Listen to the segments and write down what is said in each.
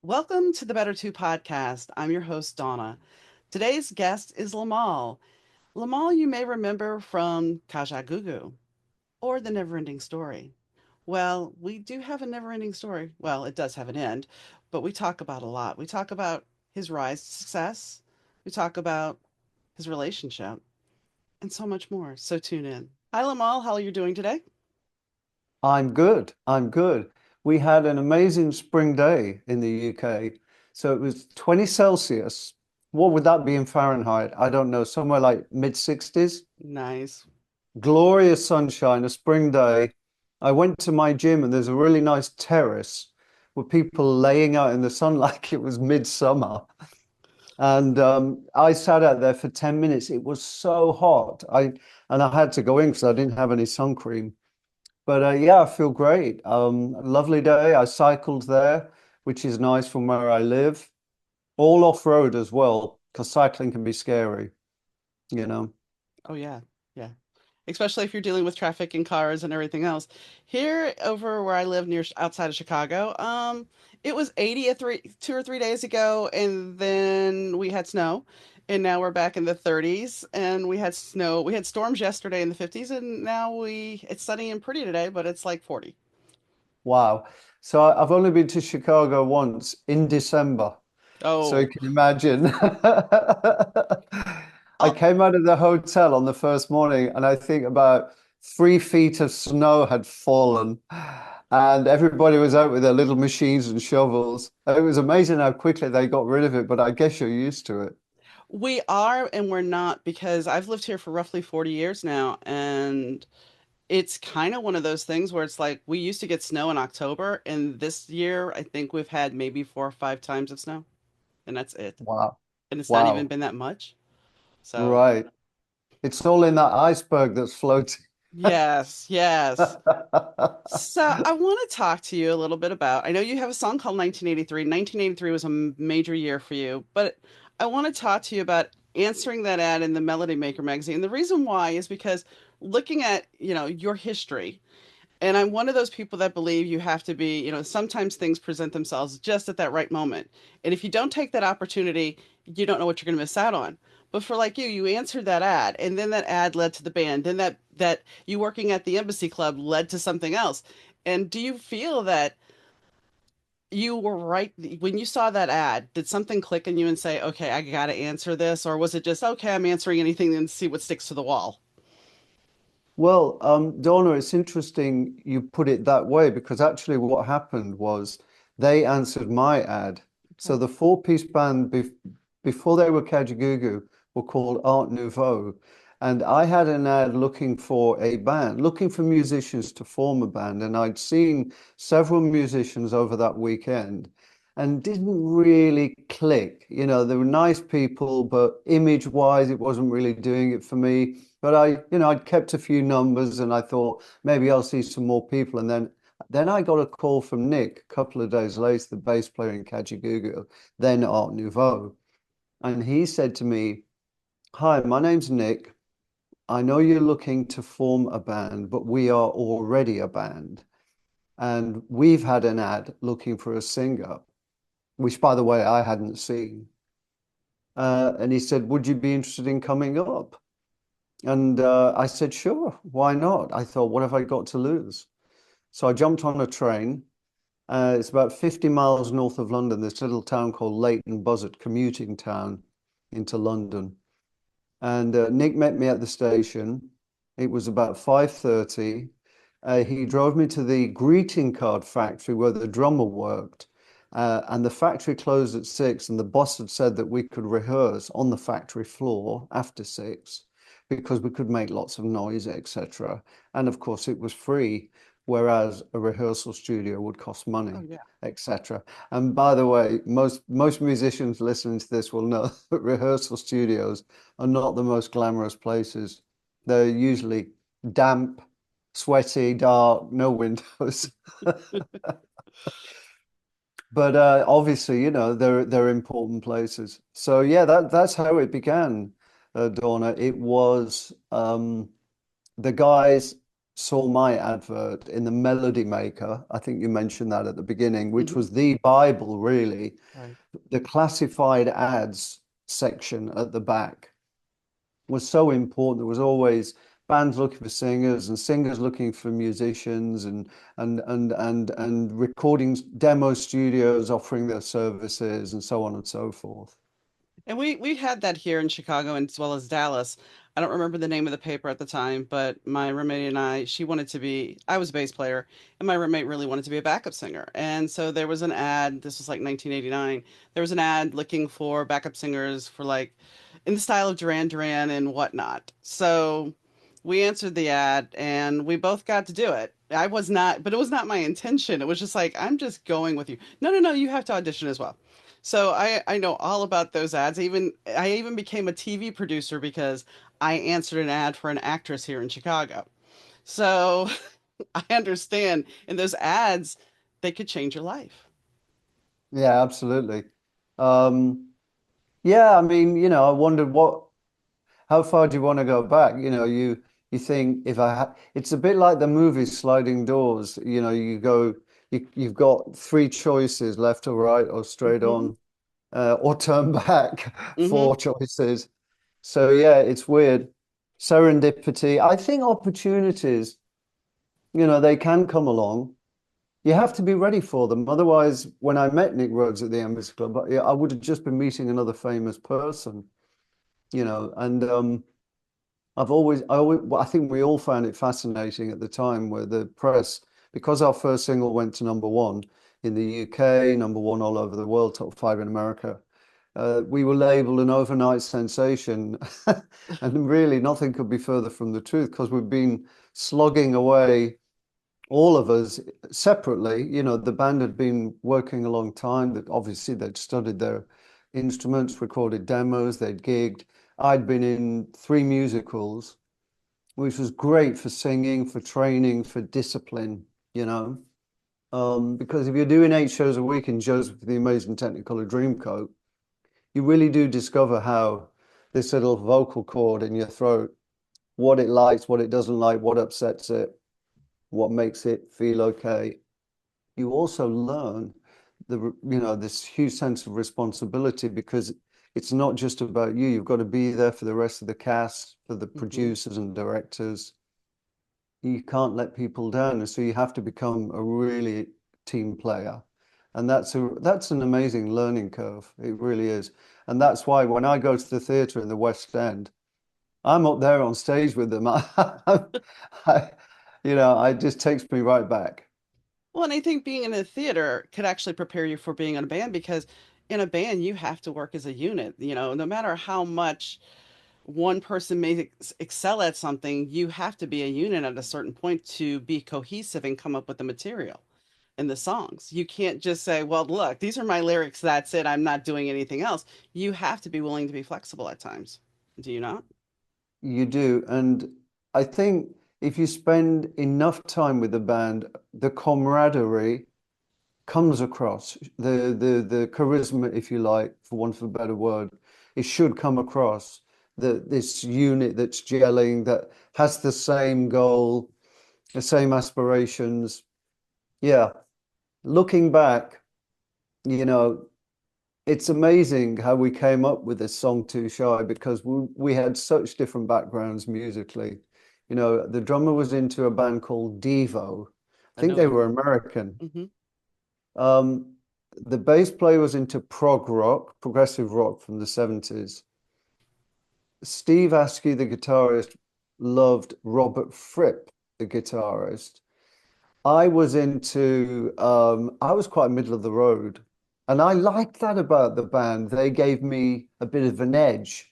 Welcome to the Better Two podcast. I'm your host, Donna. Today's guest is Limahl. Limahl, you may remember from Kajagoogoo or The Neverending Story. Well, we do have a never-ending story. Well, it does have an end, but we talk about a lot. We talk about his rise to success. We talk about his relationship and so much more. So tune in. Hi, Limahl. How are you doing today? I'm good. I'm good. We had an amazing spring day in the UK. So it was 20 Celsius. What would that be in Fahrenheit? I don't know, somewhere like mid 60s. Nice. Glorious sunshine, a spring day. I went to my gym and there's a really nice terrace with people laying out in the sun like it was midsummer. And I sat out there for 10 minutes. It was so hot. I had to go in because I didn't have any sun cream. But yeah, I feel great. Lovely day. I cycled there, which is nice from where I live. All off-road as well, because cycling can be scary, you know. Oh, yeah. Yeah. Especially if you're dealing with traffic and cars and everything else. Here over where I live near outside of Chicago, it was 80 2 or 3 days ago, and then we had snow, and now we're back in the 30s, and we had snow. We had storms yesterday in the 50s, and now it's sunny and pretty today, but it's like 40. Wow. So I've only been to Chicago once in December. So you Oh, can imagine. I oh, came out of the hotel on the first morning, and I think about 3 feet of snow had fallen, and everybody was out with their little machines and shovels. It was amazing how quickly they got rid of it, but I guess you're used to it. we are and we're not because I've lived here for roughly 40 years now, and it's kind of one of those things where it's like we used to get snow in October, and this year I think we've had maybe 4 or 5 times of snow, and that's it. Wow. And it's not even Wow. been that much. So, Right. It's all in that iceberg that's floating. yes, yes. So, I want to talk to you a little bit about. I know you have a song called 1983. 1983 was a major year for you, but I want to talk to you about answering that ad in the Melody Maker magazine. The reason why is because looking at, your history. And I'm one of those people that believe you have to be, sometimes things present themselves just at that right moment. And if you don't take that opportunity, you don't know what you're going to miss out on. But for like you answered that ad, and then that ad led to the band, then that you working at the embassy club led to something else. And do you feel that you were right when you saw that ad? Did something click in you and say, "Okay, I got to answer this," or was it just, "Okay, I'm answering anything and see what sticks to the wall"? Well, Donna, it's interesting you put it that way because actually what happened was they answered my ad. So Okay. the four-piece band before they were Kajagoogoo were called Art Nouveau. And I had an ad looking for a band, looking for musicians to form a band. And I'd seen several musicians over that weekend and didn't really click. You know, they were nice people, but image-wise, it wasn't really doing it for me. But I'd kept a few numbers and I thought maybe I'll see some more people. And then I got a call from Nick a couple of days later, the bass player in Kajagoogoo, then Art Nouveau. And he said to me, "Hi, my name's Nick. I know you're looking to form a band, but we are already a band. And we've had an ad looking for a singer, which, by the way, I hadn't seen." And he said, "Would you be interested in coming up?" And I said, "Sure, why not?" I thought, what have I got to lose? So I jumped on a train. It's about 50 miles north of London, this little town called Leighton Buzzard, commuting town into London. And Nick met me at the station. It was about 5:30. He drove me to the greeting card factory where the drummer worked. And the factory closed at 6, and the boss had said that we could rehearse on the factory floor after 6 because we could make lots of noise, etc. And of course, it was free, whereas a rehearsal studio would cost Oh money, yeah. etc. And by the way, most musicians listening to this will know that rehearsal studios are not the most glamorous places. They're usually damp, sweaty, dark, no windows. But obviously, they're important places. So yeah, that's how it began, Donna. It was the guys. saw my advert in the Melody Maker. I think you mentioned that at the beginning, which Hmm. was the Bible, really. Right. The classified ads section at the back was so important. There was always bands looking for singers and singers looking for musicians and recording demo studios offering their services and so on and so forth. And we had that here in Chicago and as well as Dallas. I don't remember the name of the paper at the time, but my roommate and she wanted to be, I was a bass player, and my roommate really wanted to be a backup singer. And so there was an ad, this was like 1989. There was an ad looking for backup singers for like in the style of Duran Duran and whatnot. So we answered the ad and we both got to do it. I was not, but it was not my intention. It was just like, I'm just going with you. No, no, no, you have to audition as well. So I know all about those ads. I even became a TV producer because I answered an ad for an actress here in Chicago. So I understand in those ads, they could change your life. Yeah, absolutely. Um, yeah, I mean, I wondered how far do you want to go back? You think if it's a bit like the movie Sliding Doors. You've got three choices, left or right or straight Hmm. on, or turn back, four Hmm. choices. So yeah, it's weird. Serendipity. I think opportunities, they can come along. You have to be ready for them. Otherwise, when I met Nick Rhodes at the Embassy Club, I would have just been meeting another famous person, and well, I think we all found it fascinating at the time where the press, because our first single went to number one in the UK, number one all over the world, top five in America. We were labeled an overnight sensation, and really nothing could be further from the truth because we've been slogging away, all of us separately. The band had been working a long time. That obviously they'd studied their instruments, recorded demos, they'd gigged. I'd been in three musicals, which was great for singing, for training, for discipline, you know. Because if you're doing 8 shows a week in Joseph the Amazing Technicolor Dreamcoat, you really do discover how this little vocal cord in your throat, what it likes, what it doesn't like, what upsets it, what makes it feel okay. You also learn this huge sense of responsibility because it's not just about you. You've got to be there for the rest of the cast, for the Hmm. producers and directors. You can't let people down, and so you have to become a really team player. And that's an amazing learning curve. It really is. And that's why when I go to the theatre in the West End, I'm up there on stage with them. I, it just takes me right back. Well, and I think being in a theater could actually prepare you for being in a band because in a band you have to work as a unit. No matter how much one person may excel at something, you have to be a unit at a certain point to be cohesive and come up with the material and the songs. You can't just say, well, look, these are my lyrics. That's it. I'm not doing anything else. You have to be willing to be flexible at times. Do you not? You do. And I think if you spend enough time with the band, the camaraderie comes across, the charisma, if you like, for want of a better word, it should come across that this unit that's gelling, that has the same goal, the same aspirations. Yeah. Looking back, you know, it's amazing how we came up with this song Too Shy because we had such different backgrounds musically. The drummer was into a band called Devo. I I think know they them. were American. Hmm. Um, the bass player was into prog rock, progressive rock from the 70s. Steve Askey, the guitarist, loved Robert Fripp, the guitarist. I was quite middle of the road. And I liked that about the band. They gave me a bit of an edge,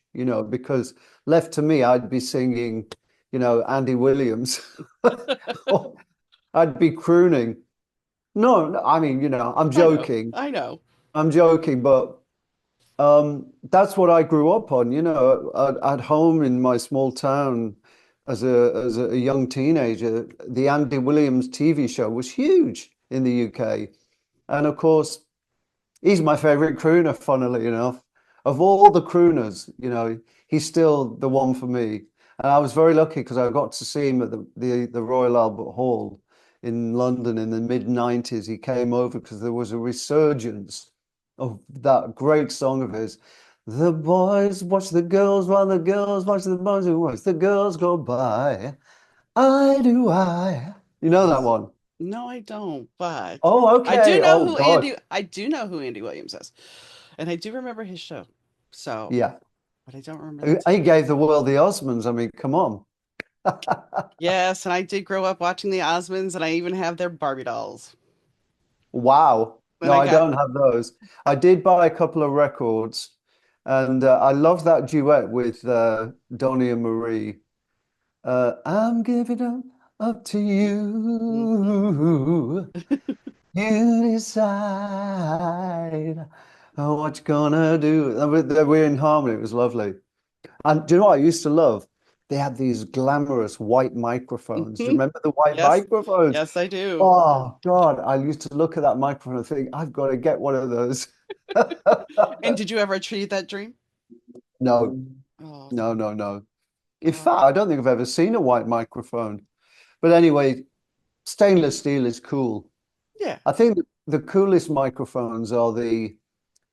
because left to me, I'd be singing, Andy Williams. Or I'd be crooning. No, no, I mean, I'm I know. joking. I know. I'm joking, but that's what I grew up on, at home in my small town as a young teenager. The Andy Williams TV show was huge in the UK. And of course, he's my favorite crooner, funnily enough. Of all the crooners, he's still the one for me. And I was very lucky because I got to see him at the Royal Albert Hall in London in the mid-90s. He came over because there was a resurgence of that great song of his. The boys watch the girls while the girls watch the boys who watch the girls go by. I do I. You know that Yes. one? No, I don't, but Oh, okay. Oh God. I do know who Andy Williams is. And I do remember his show. So, Yeah. but I don't remember that He song. gave the world the Osmonds. I mean, come on. Yes, and I did grow up watching the Osmonds, and I even have their Barbie dolls. Wow. And No, I I got don't have those. I did buy a couple of records, and I love that duet with Donny and Marie. I'm giving up to Mhm. you. You decide what you're gonna do. They were in harmony. It was lovely. And do you know what I used to love? They had these glamorous white microphones. Do you Mhm. remember the white Yes, microphones? yes, I do. Oh God, I used to look at that microphone and think, I've got to get one of those. And did you ever achieve that dream? No, Oh, no, no, no. In oh, fact, I don't think I've ever seen a white microphone. But anyway, stainless steel is cool. yeah. I think the coolest microphones are the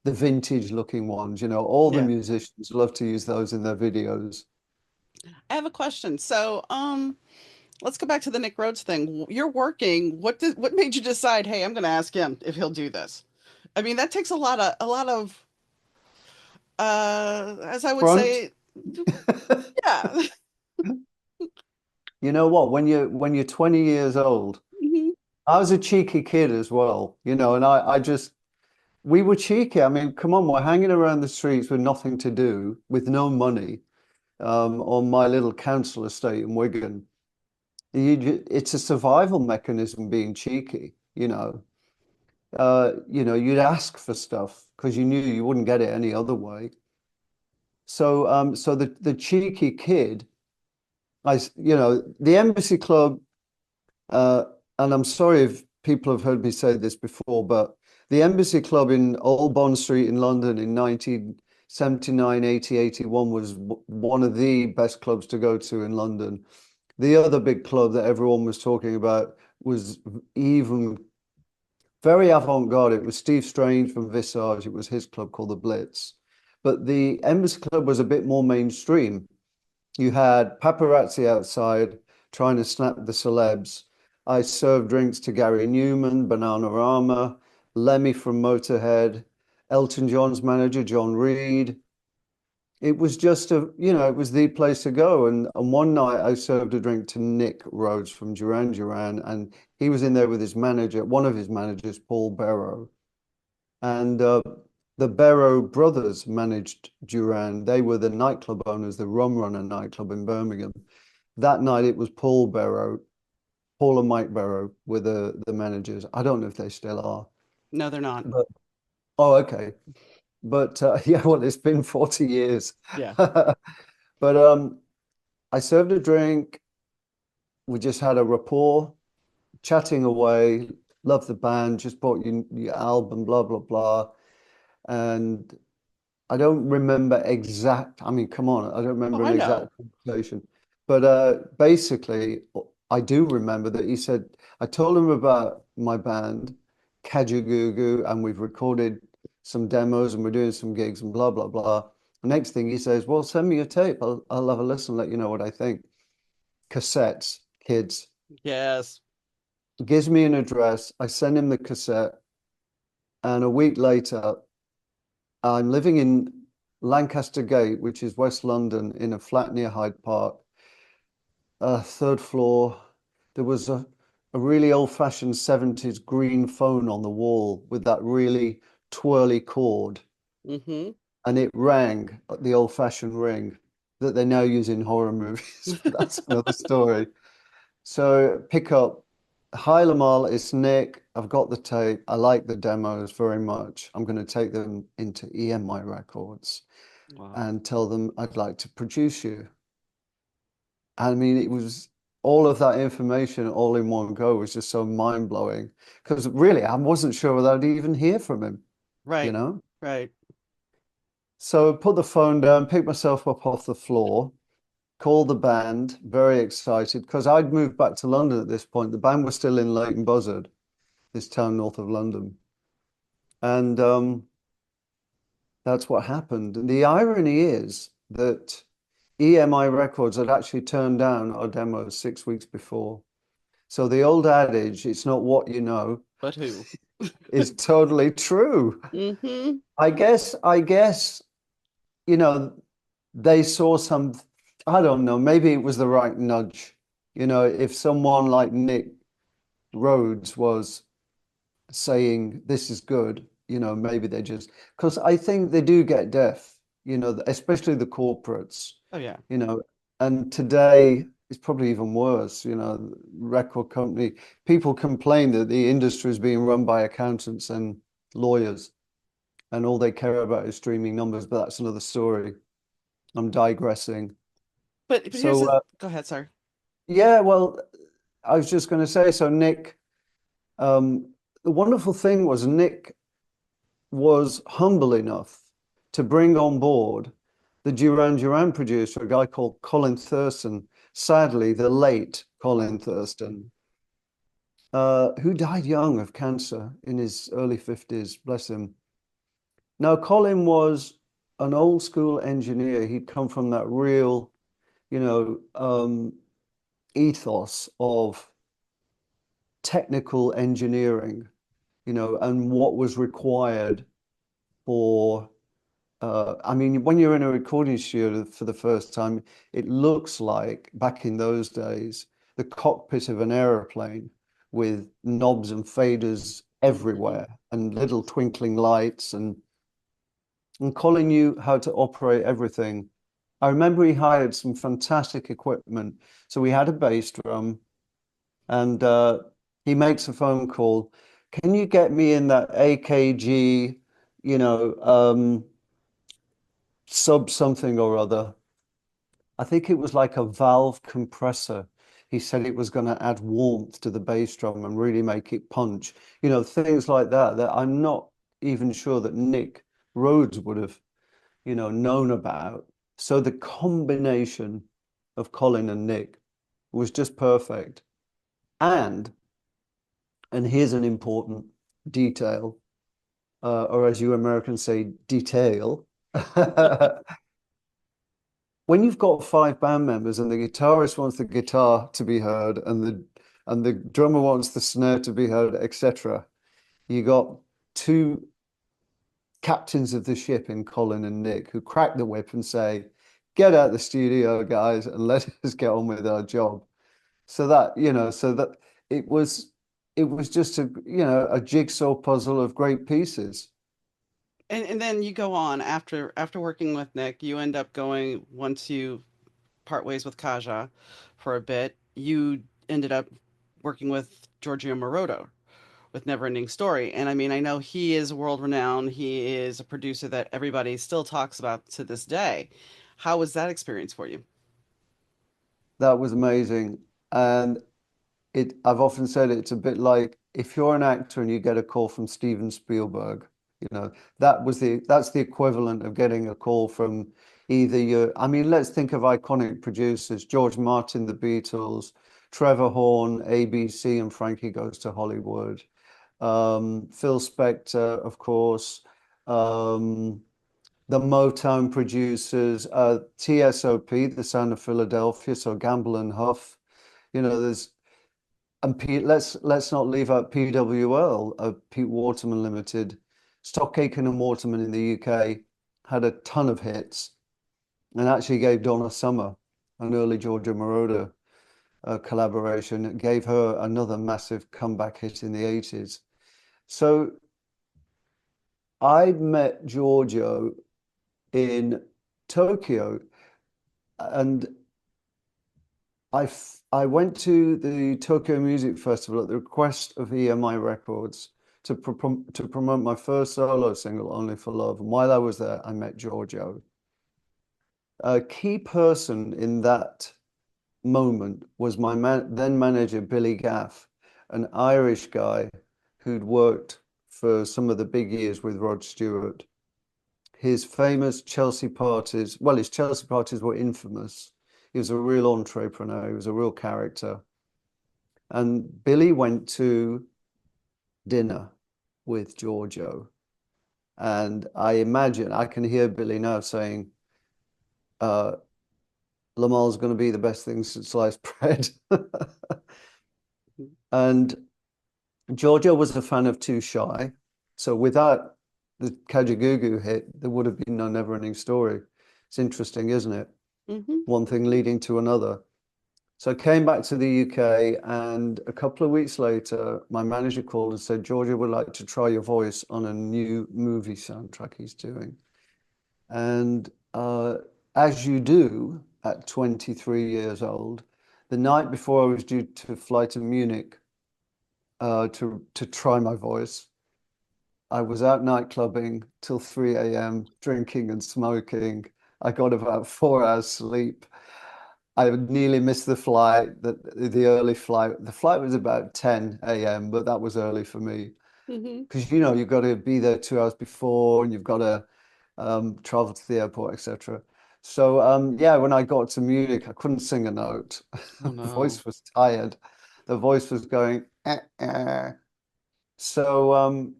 vintage looking ones. All the Yeah. musicians love to use those in their videos. I have a question. So, let's go back to the Nick Rhodes thing. You're working. What made you decide, hey, I'm going to ask him if he'll do this? I mean, that takes a lot of as I would Front. say, yeah. You know what? When you're 20 years old, Mhm. I was a cheeky kid as well, and I just we were cheeky. I mean, come on, we're hanging around the streets with nothing to do, with no money, on my little council estate in Wigan. It's a survival mechanism being cheeky, you'd ask for stuff because you knew you wouldn't get it any other way. So the cheeky kid, the Embassy Club, uh, and I'm sorry if people have heard me say this before, but the Embassy Club in Old Bond Street in London in 1979, 80, 81 was one of the best clubs to go to in London. The other big club that everyone was talking about was even very avant-garde. It was Steve Strange from Visage. It was his club called the Blitz. But the Embassy Club was a bit more mainstream. You had paparazzi outside trying to snap the celebs. I served drinks to Gary Newman, Bananarama, Lemmy from Motorhead, Elton John's manager, John Reed. It was just it was the place to go. And one night I served a drink to Nick Rhodes from Duran Duran, and he was in there with his manager, one of his managers, Paul Barrow. And the Barrow brothers managed Duran. They were the nightclub owners, the Rum Runner nightclub in Birmingham. That night it was Paul Barrow, Paul and Mike Barrow were the managers. I don't know if they still are, No, they're not. but oh, okay. But yeah, well, it's been 40 years. Yeah. But I served a drink. We just had a rapport, chatting away. Loved the band. Just bought your album. Blah blah blah. And I don't remember exact. I mean, come on, I don't Oh, remember an I know. exact conversation. But basically, I do remember that he said I told him about my band, Kajagoogoo, and we've recorded some demos and we're doing some gigs and blah blah blah. The next thing he says, "Well, send me a tape. I'll have a listen, let you know what I think." Cassettes, kids. Yes. Gives me an address. I send him the cassette, and a week later, I'm living in Lancaster Gate, which is West London, in a flat near Hyde Park, third floor. There was a really old-fashioned 70s green phone on the wall with that really twirly cord, Mm-hmm. and it rang, the old-fashioned ring that they now use in horror movies. But that's another story. So pick up. Hi, Limahl, it's Nick. I've got the tape. I like the demos very much. I'm going to take them into EMI Records Wow. and tell them I'd like to produce you. I mean, it was all of that information all in one go was just so mind blowing because really I wasn't sure whether I'd even hear from him, you Right. know? Right. So put the phone down, pick myself up off the floor, called the band, very excited, because I'd moved back to London at this point. The band was still in Leighton Buzzard, this town north of London. And that's what happened. And the irony is that EMI Records had actually turned down our demos 6 weeks before. So the old adage, it's not what you know, But who? is totally true. Mm-hmm. I guess, you know, they saw some, I don't know, maybe it was the right nudge. If someone like Nick Rhodes was saying this is good, maybe they just, because I think they do get deaf, especially the corporates, Oh yeah. you know, and today it's probably even worse, record company, people complain that the industry is being run by accountants and lawyers, and all they care about is streaming numbers, but that's another story. I'm digressing. But here's So, the go ahead, sir. yeah, well, I was just going to say, so Nick, the wonderful thing was Nick was humble enough to bring on board the Duran Duran producer, a guy called Colin Thurston, sadly, the late Colin Thurston, who died young of cancer in his early 50s, bless him. Now, Colin was an old school engineer. He'd come from that real, ethos of technical engineering, and what was required for I mean, when you're in a recording studio for the first time, it looks like back in those days, the cockpit of an aeroplane with knobs and faders Mm-hmm. everywhere and little twinkling lights and Colin knew how to operate everything. I remember he hired some fantastic equipment. So we had a bass drum and he makes a phone call. Can you get me in that AKG, you know, sub something or other? I think it was like a valve compressor. He said it was going to add warmth to the bass drum and really make it punch. Things like that, that I'm not even sure that Nick Rhodes would have, known about. So the combination of Colin and Nick was just perfect. And, and here's an important detail, or as you Americans say, detail. When you've got five band members and the guitarist wants the guitar to be heard and the drummer wants the snare to be heard, etc., you got two captains of the ship in Colin and Nick who crack the whip and say, "Get out the studio, guys, and let us get on with our job." So that it was just a jigsaw puzzle of great pieces. And then you go on after working with Nick, you end up going once you part ways with Kaja for a bit, you ended up working with Giorgio Moroder with Neverending Story. And I mean, I know he is world renowned. He is a producer that everybody still talks about to this day. How was that experience for you? That was amazing. And I've often said it's a bit like if you're an actor and you get a call from Steven Spielberg, that's the equivalent of getting a call from either I mean, let's think of iconic producers, George Martin, the Beatles, Trevor Horn, ABC, and Frankie Goes to Hollywood, Phil Spector, of course, um, the Motown producers, TSOP, the Sound of Philadelphia, so Gamble and Huff. There's and let's not leave out PWL, Pete Waterman Limited. Stock Aitken and Waterman in the UK had a ton of hits and actually gave Donna Summer an early Giorgio Moroder collaboration. It gave her another massive comeback hit in the 80s. So I met Giorgio in Tokyo and I went to the Tokyo Music Festival at the request of EMI Records to promote my first solo single, Only for Love. And while I was there, I met Giorgio. A key person in that moment was my then manager, Billy Gaff, an Irish guy who'd worked for some of the big years with Rod Stewart. His famous Chelsea parties, well, his Chelsea parties were infamous. He was a real entrepreneur. He was a real character. And Billy went to dinner with Giorgio. And I can hear Billy now saying, uh, Limahl's going to be the best thing since sliced bread. And Giorgio was a fan of Too Shy. So without the Kajagoogoo hit, there would have been no Neverending Story. It's interesting, isn't it? Hmm. One thing leading to another. So I came back to the UK, and a couple of weeks later, my manager called and said, Giorgio would like to try your voice on a new movie soundtrack he's doing. And as you do at 23 years old, the night before I was due to fly to Munich to try my voice, I was out night clubbing till 3 a.m., drinking and smoking. I got about 4 hours sleep. I nearly missed the flight, the early flight. The flight was about 10 a.m., but that was early for me Hmm. because you've got to be there 2 hours before, and you've got to travel to the airport, etc. So yeah, when I got to Munich, I couldn't sing a note. Oh The no. voice was tired. The voice was going. So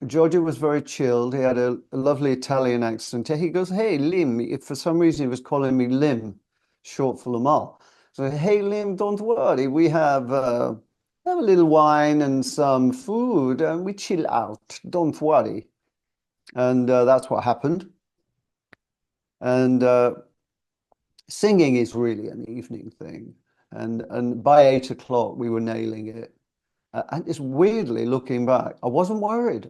Giorgio was very chilled. He had a lovely Italian accent. He goes, "Hey, Lim." If for some reason he was calling me Lim, short for Limahl. So, "Hey, Lim, don't worry. We have a little wine and some food, and we chill out. Don't worry." And that's what happened. And singing is really an evening thing. And by 8 o'clock, we were nailing it. And it's weirdly looking back, I wasn't worried.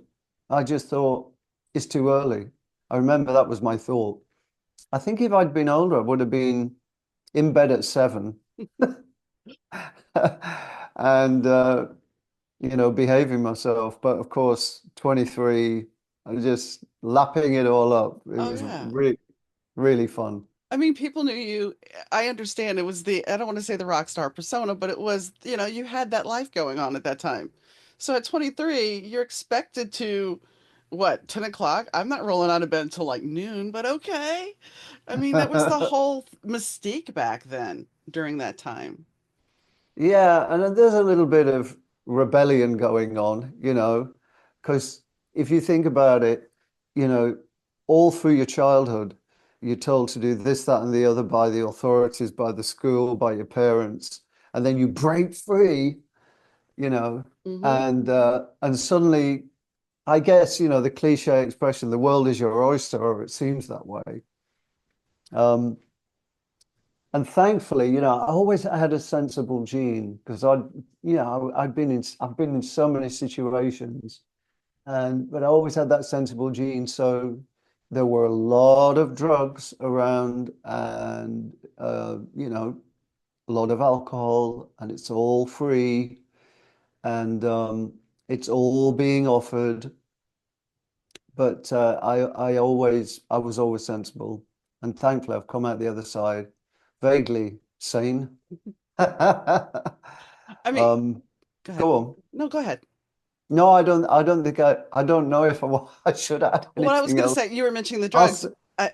I just thought it's too early. I remember that was my thought. I think if I'd been older, I would have been in bed at 7 and behaving myself. But of course, 23, I was just lapping it all up. It Oh was yeah. really, really fun. I mean, people knew you. I understand it was I don't want to say the rock star persona, but it was, you had that life going on at that time. So at 23, you're expected to, what, 10 o'clock? I'm not rolling out of bed until like noon, but okay. I mean, that was the whole mystique back then during that time. Yeah, and then there's a little bit of rebellion going on, because if you think about it, you know, all through your childhood, you're told to do this, that, and the other by the authorities, by the school, by your parents, and then you break free, you know, Hmm. and suddenly, I guess, the cliche expression, the world is your oyster, or it seems that way. Um, And thankfully, I always had a sensible gene because I've been in so many situations, but I always had that sensible gene. So there were a lot of drugs around, and a lot of alcohol, and it's all free, and it's all being offered. But I was always sensible, and thankfully, I've come out the other side vaguely sane. I mean, Um, go ahead. Go on. No, go ahead. No, I don't think I don't know if I should add What I was anything going to else. say, you were mentioning the I'll, drugs,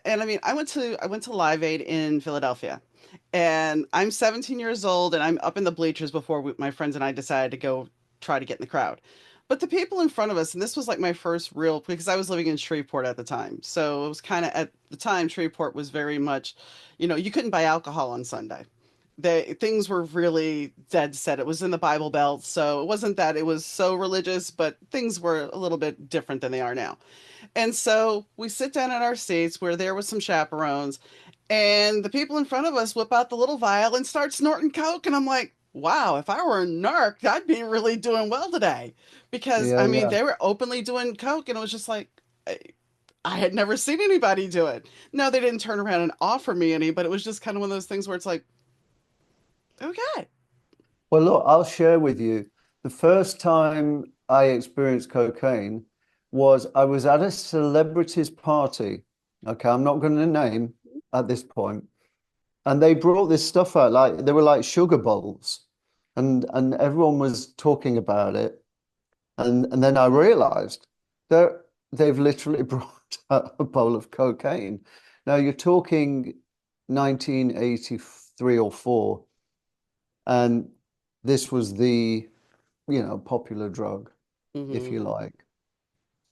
and I mean, I went to Live Aid in Philadelphia, and I'm 17 years old, and I'm up in the bleachers before my friends and I decided to go try to get in the crowd. But the people in front of us, and this was like my first real, because I was living in Shreveport at the time, so it was kind of at the time Shreveport was very much, you couldn't buy alcohol on Sunday. Things were really dead set. It was in the Bible Belt, so it wasn't that it was so religious, but things were a little bit different than they are now. And so we sit down in our seats where there was some chaperones, and the people in front of us whip out the little vial and start snorting coke. And I'm like, wow, if I were a narc, I'd be really doing well today. Because yeah, I mean, yeah. they were openly doing coke, and it was just like, I had never seen anybody do it. No, they didn't turn around and offer me any, but it was just kind of one of those things where it's like, okay. Well, look, I'll share with you. The first time I experienced cocaine was I was at a celebrity's party. Okay, I'm not going to name at this point. And they brought this stuff out like they were like sugar bowls, and everyone was talking about it. And then I realized they've literally brought out a bowl of cocaine. Now you're talking. 1983 or 4, and this was the, popular drug, if Hmm. you like.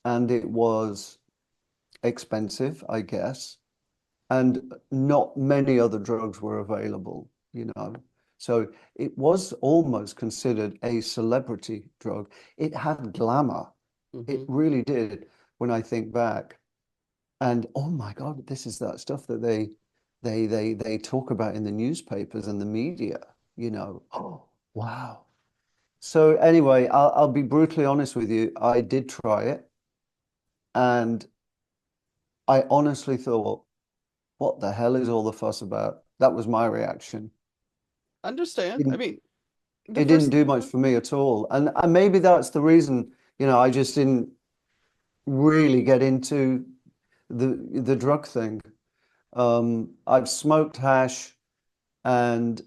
And it was expensive, I guess, and not many other drugs were available. So it was almost considered a celebrity drug. It had glamour. It Hmm. really did when I think back. And oh my God, this is that stuff that they talk about in the newspapers and the media, you know. Oh, wow. So anyway, I'll be brutally honest with you. I did try it, and I honestly thought, what the hell is all the fuss about? That was my reaction. Understand. I Didn't, mean, the it didn't first, do much for me at all. And maybe that's the reason, I just didn't really get into the drug thing. I've smoked hash and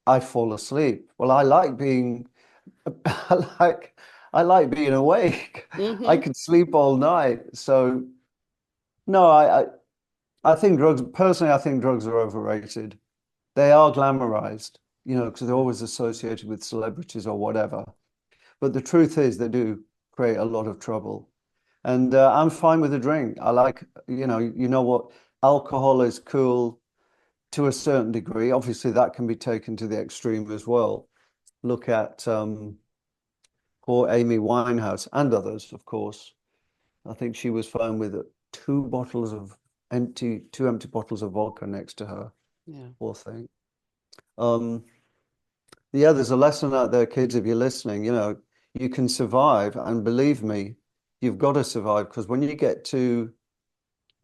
I fall asleep. Well, I like being I like I like being awake. I hmm could sleep all night. So no, I think drugs, personally, I think drugs are overrated. They are glamorized, because they're Yeah. always associated with celebrities or whatever. But the truth is they do create a lot of trouble. And I'm fine with a drink. I like, what, alcohol is cool to a certain degree. Obviously, that can be taken to the extreme as well. Look at poor Amy Winehouse and others, of course. I think she was found with two empty bottles of vodka next to her. Yeah. Poor thing. Um, yeah, there's a lesson out there, kids, if you're listening, you can survive. And believe me, you've got to survive because when you get to,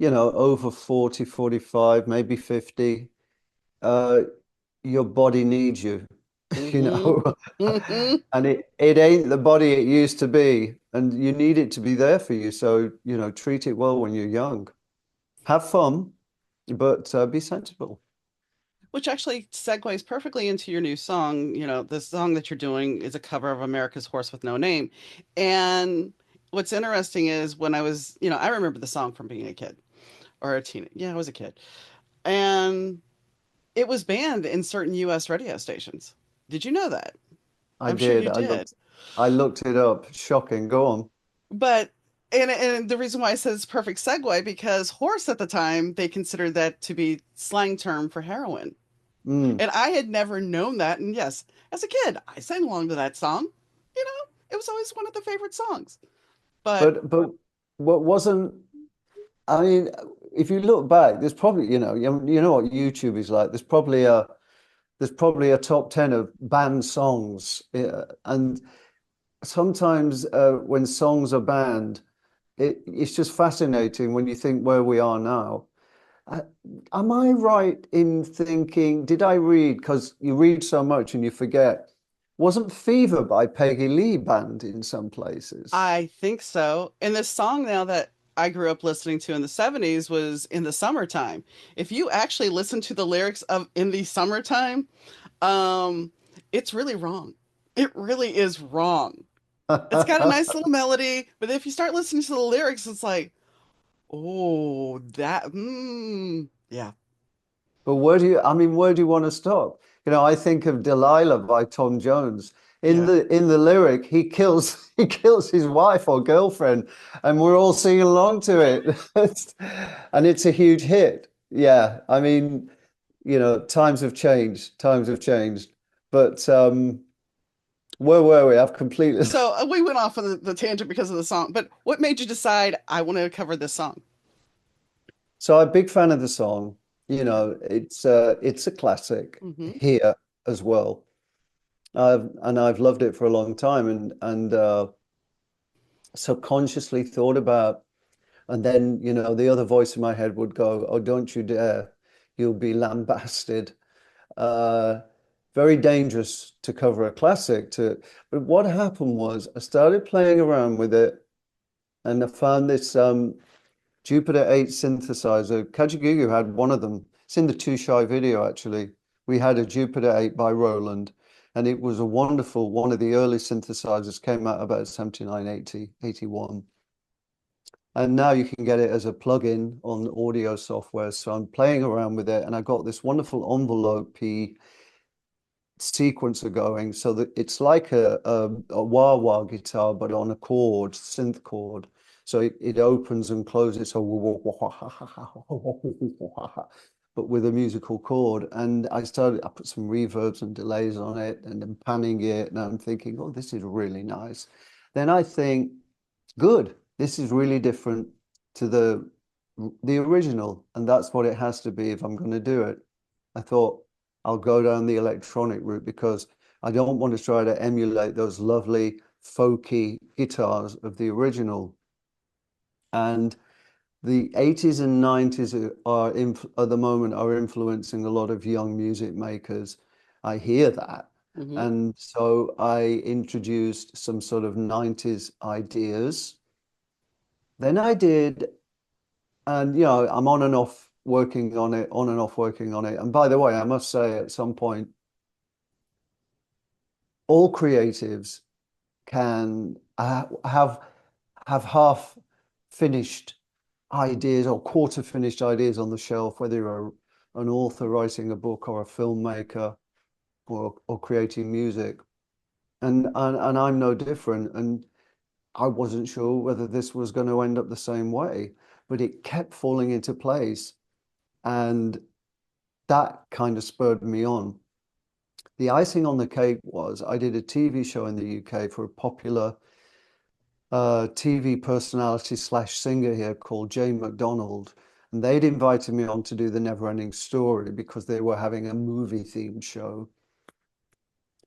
over 40, 45, maybe 50, uh, your body needs you, you hmm know, hmm and it ain't the body it used to be. And you need it to be there for you. So, treat it well when you're young. Have fun, but be sensible. Which actually segues perfectly into your new song. You know, the song that you're doing is a cover of America's Horse with No Name. And what's interesting is when I remember the song from being a kid or a teen. Yeah, I was a kid. And it was banned in certain US radio stations. Did you know that? I I'm sure did. you did. I looked it up. Shocking. Go on. But and the reason why I said it's a perfect segue because horse at the time they considered that to be slang term for heroin. Mm. And I had never known that. And yes, as a kid, I sang along to that song. It was always one of the favorite songs. But But what wasn't, I mean, if you look back, there's probably, you know what YouTube is like. There's probably a top 10 of banned songs. And sometimes when songs are banned, it's just fascinating when you think where we are now. Uh, am I right in thinking, did I read, because you read so much and you forget, wasn't Fever by Peggy Lee banned in some places? I think so. And this song now that I grew up listening to in the 70s was In the Summertime. If you actually listen to the lyrics of In the Summertime, um, it's really wrong. It really is wrong. It's got a nice little melody, but if you start listening to the lyrics, it's like, oh, yeah. But where do you want to stop? I think of Delilah by Tom Jones. In Yeah. the lyric, he kills he kills his wife or girlfriend, and we're all singing along to it. And it's a huge hit. Yeah, times have changed. Times have changed. But where were we? I've completely So we went off on the tangent because of the song, but what made you decide I want to cover this song? So I'm a big fan of the song. It's a classic Hmm. here as well. I've loved it for a long time, and subconsciously thought about, and then the other voice in my head would go, "Oh, don't you dare! You'll be lambasted." Uh, Very dangerous to cover a classic. But what happened was I started playing around with it, and I found this Jupiter 8 synthesizer. Kajagoogoo had one of them. It's in the Too Shy video, actually. We had a Jupiter 8 by Roland, and it was a one of the early synthesizers, came out about 79, 80, 81. And now you can get it as a plugin on audio software. So I'm playing around with it, and I got this wonderful envelope sequencer going, so that it's like a wah wah guitar, but on a chord, synth chord. So it opens and closes, so but with a musical chord. And I put some reverbs and delays on it, and then panning it, and I'm thinking, oh, this is really nice. Then I think, good, this is really different to the original, and that's what it has to be if I'm going to do it. I thought I'll go down the electronic route because I don't want to try to emulate those lovely folky guitars of the original. And the 80s and 90s at the moment are influencing a lot of young music makers. I hear that. Hmm. And so I introduced some sort of 90s ideas. Then I did, and I'm on and off working on it, on and off working on it. And by the way, I must say at some point, all creatives can have half finished ideas or quarter finished ideas on the shelf, whether you're an author writing a book or a filmmaker or creating music. And I'm no different. And I wasn't sure whether this was going to end up the same way, but it kept falling into place. And that kind of spurred me on. The icing on the cake was I did a TV show in the UK for a popular TV personality slash singer here called Jane McDonald. And they'd invited me on to do the Never Ending Story because they were having a movie themed show.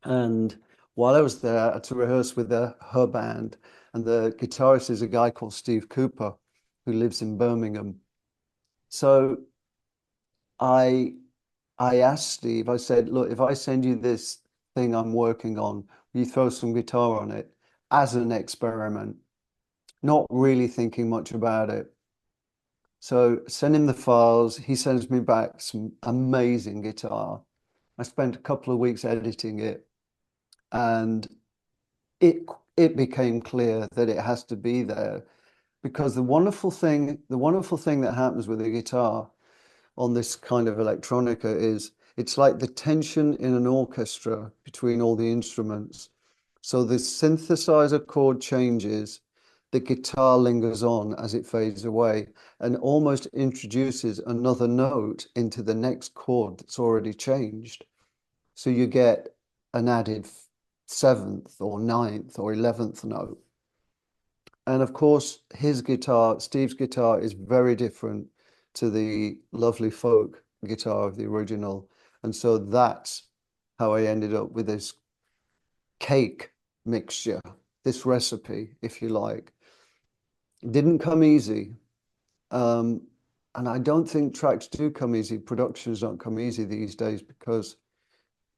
And while I was there, I had to rehearse with her band. And the guitarist is a guy called Steve Cooper, who lives in Birmingham. So I I asked Steve, I said, look, if I send you this thing I'm working on, will you throw some guitar on it as an experiment, not really thinking much about it. So send him the files. He sends me back some amazing guitar. I spent a couple of weeks editing it, and it it became clear that it has to be there because the wonderful thing that happens with a guitar on this kind of electronica is it's like the tension in an orchestra between all the instruments. So the synthesizer chord changes, the guitar lingers on as it fades away and almost introduces another note into the next chord that's already changed. So you get an added seventh or ninth or 11th note. And of course, Steve's guitar, is very different to the lovely folk guitar of the original. And so that's how I ended up with this cake mixture, this recipe, if you like. It didn't come easy. Um, and I don't think tracks do come easy. Productions don't come easy these days because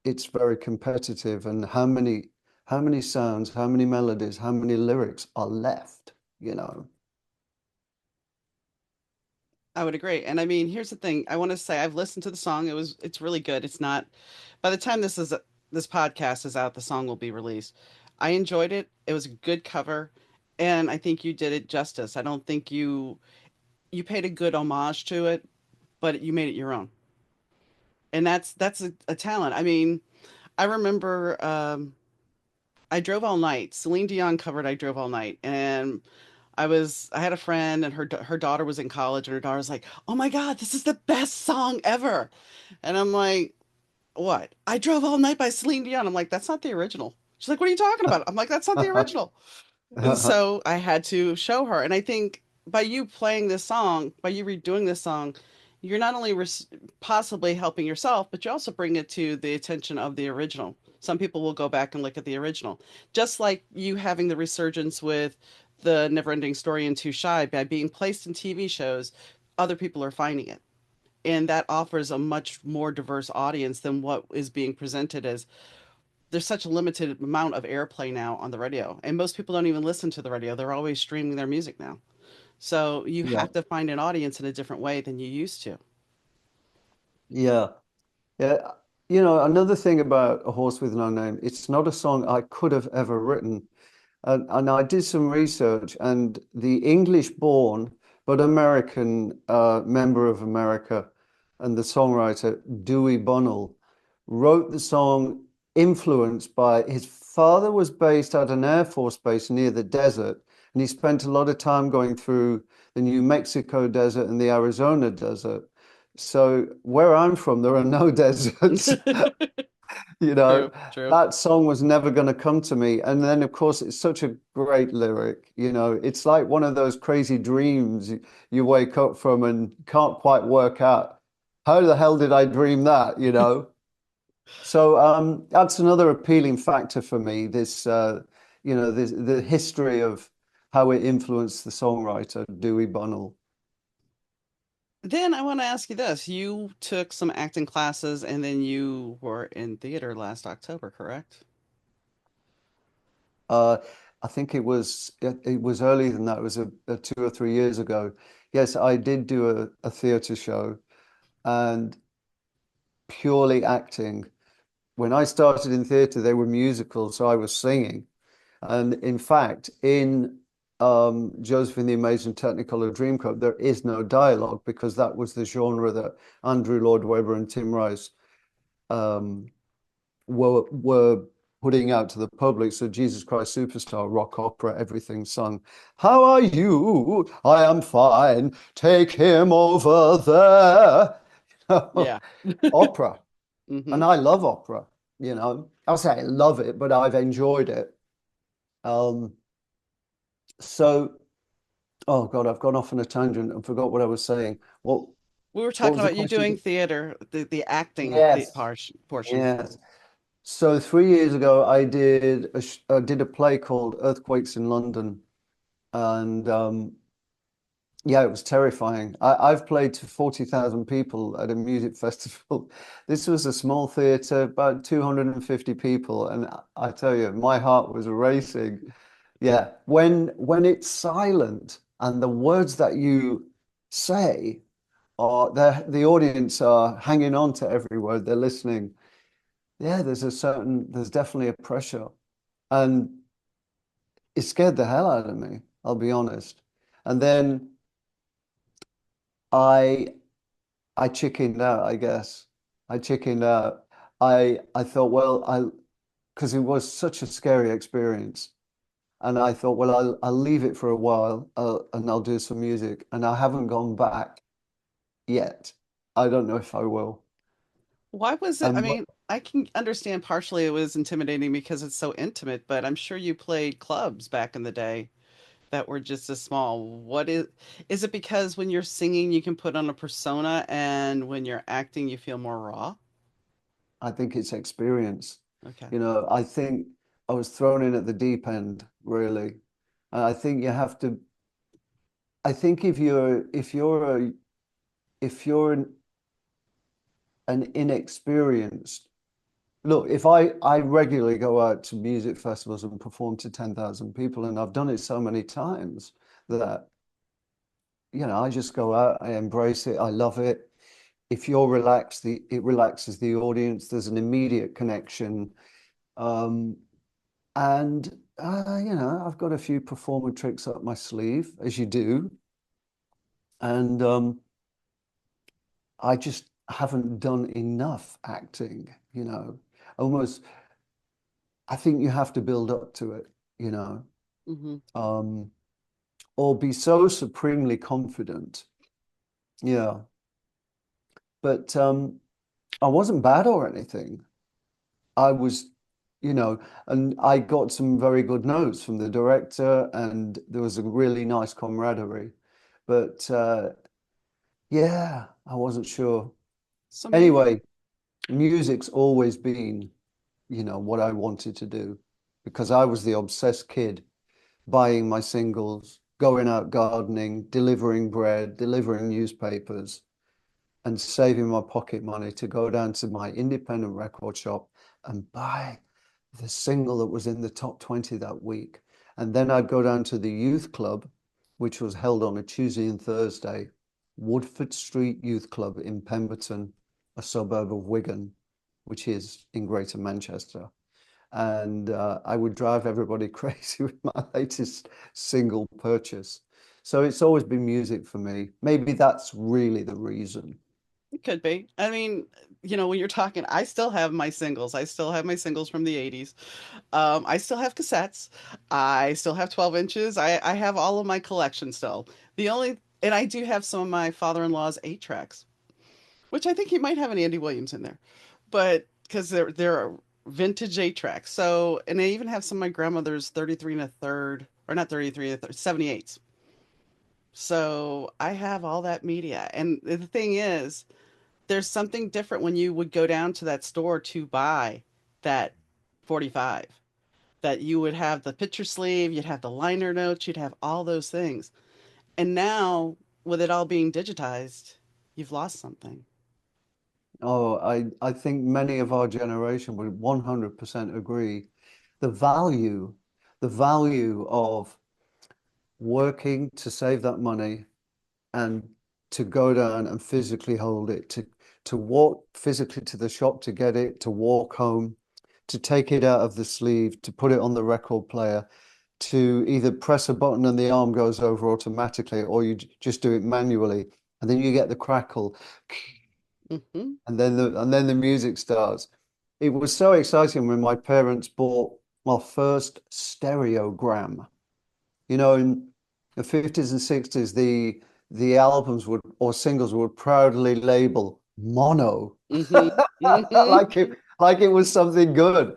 it's very competitive. And how many sounds, how many melodies, how many lyrics are left, you know? I would agree. And I mean, here's the thing. I want to say I've listened to the song. It's really good. It's not by the time this podcast is out, the song will be released. I enjoyed it. It was a good cover, and I think you did it justice. I don't think you paid a good homage to it, but you made it your own. And that's a talent. I mean, I remember I drove all night. Celine Dion covered I Drove All Night, and I had a friend and her daughter was in college and her daughter was like, "Oh my God, this is the best song ever." And I'm like, "What? I Drove All Night by Celine Dion." I'm like, "That's not the original." She's like, "What are you talking about?" I'm like, "That's not the original." And so I had to show her. And I think by you playing this song, by you redoing this song, you're not only possibly helping yourself, but you also bring it to the attention of the original. Some people will go back and look at the original. Just like you having the resurgence with the Neverending Story and Too Shy by being placed in TV shows, other people are finding it. And that offers a much more diverse audience than what is being presented as there's such a limited amount of airplay now on the radio. And most people don't even listen to the radio. They're always streaming their music now. So you Yeah, have to find an audience in a different way than you used to. yeah, yeah. Another thing about A Horse with No Name, it's not a song I could have ever written. And I did some research, and the English-born but American member of America and the songwriter Dewey Bunnell wrote the song influenced by his father was based at an Air Force base near the desert, and he spent a lot of time going through the New Mexico desert and the Arizona desert. So where I'm from, there are no deserts. You know, True, true. that song was never going to come to me. And then, of course, it's such a great lyric. You know, it's like one of those crazy dreams you wake up from and can't quite work out how the hell did I dream that, you know? So that's another appealing factor for me, this, the history of how it influenced the songwriter, Dewey Bunnell. Then I want to ask you this. You took some acting classes and then you were in theater last October, correct? Uh, I think it was earlier than that. It was a 2 or 3 years ago. Yes, I did do a theatre show and purely acting. When I started in theatre, they were musicals, so I was singing. And in fact, in Joseph and the Amazing Technicolor Dreamcoat, there is no dialogue because that was the genre that Andrew Lloyd Webber and Tim Rice um, were putting out to the public. So Jesus Christ Superstar, rock opera, everything sung. How are you? I am fine. Take him over there. Yeah. Opera. Hmm. And I love opera, you know. I'll say I love it, but I've enjoyed it. Um, so, oh God, I've gone off on a tangent and forgot what I was saying. We were What talking was the about you question? doing theater, the acting the Yes. portion. Yes. So 3 years ago, I did a play called Earthquakes in London, and yeah, it was terrifying. I've played to 40,000 people at a music festival. This was a small theater, about 250 people, and I tell you, my heart was racing. Yeah, when it's silent and the words that you say are the audience are hanging on to every word they're listening. Yeah, there's definitely a pressure. And it scared the hell out of me, I'll be honest. And then I I chickened out, I guess. I chickened out. I thought, well, I because it was such a scary experience. And I thought, well, I'll leave it for a while and I'll do some music. And I haven't gone back yet. I don't know if I will. Why was it? I And mean, I can understand partially it was intimidating because it's so intimate, but I'm sure you played clubs back in the day that were just as small. Is it because when you're singing you can put on a persona and when you're acting you feel more raw? I think it's experience. Okay. You know, I think I was thrown in at the deep end, really. And I think you have to, I think if you're an inexperienced look, if I regularly go out to music festivals and perform to 10,000 people, and I've done it so many times that, you know, I just go out, I embrace it, I love it. If you're relaxed, it relaxes the audience. There's an immediate connection. Um, and I've got a few performer tricks up my sleeve, as you do. And I just haven't done enough acting, you know. Almost I think you have to build up to it, you know, Hmm. um, or be so supremely confident. Yeah. But I wasn't bad or anything. I was, you know, and I got some very good notes from the director, and there was a really nice camaraderie. But yeah, I wasn't sure. So maybe Anyway, music's always been, you know, what I wanted to do because I was the obsessed kid buying my singles, going out gardening, delivering bread, delivering newspapers, and saving my pocket money to go down to my independent record shop and buy the single that was in the top 20 that week. And then I'd go down to the youth club, which was held on a Tuesday and Thursday, Woodford Street Youth Club in Pemberton, a suburb of Wigan, which is in Greater Manchester. and I would drive everybody crazy with my latest single purchase. So it's always been music for me. Maybe that's really the reason. It could be. I mean, when you're talking, I still have my singles. I still have my singles from the 80s. I still have cassettes. I still have 12 inches. I have all of my collection still. And I do have some of my father-in-law's 8 tracks, which I think he might have an Andy Williams in there, but because they're vintage 8 tracks. So, and I even have some of my grandmother's 33 and a third, or not 33 and a third, 78s. So I have all that media. And the thing is, there's something different when you would go down to that store to buy that 45, that you would have the picture sleeve, you'd have the liner notes, you'd have all those things. And now, with it all being digitized, you've lost something. Oh, I think many of our generation would 100% agree. The value, the value of working to save that money and to go down and physically hold it, to walk physically to the shop to get it, to walk home, to take it out of the sleeve, to put it on the record player, to either press a button and the arm goes over automatically, or you just do it manually, and then you get the crackle, Hmm. and then the music starts. It was so exciting when my parents bought my first stereogram. In the 50s and 60s, the albums would or singles would proudly label mono, Hmm. Hmm. like it was something good.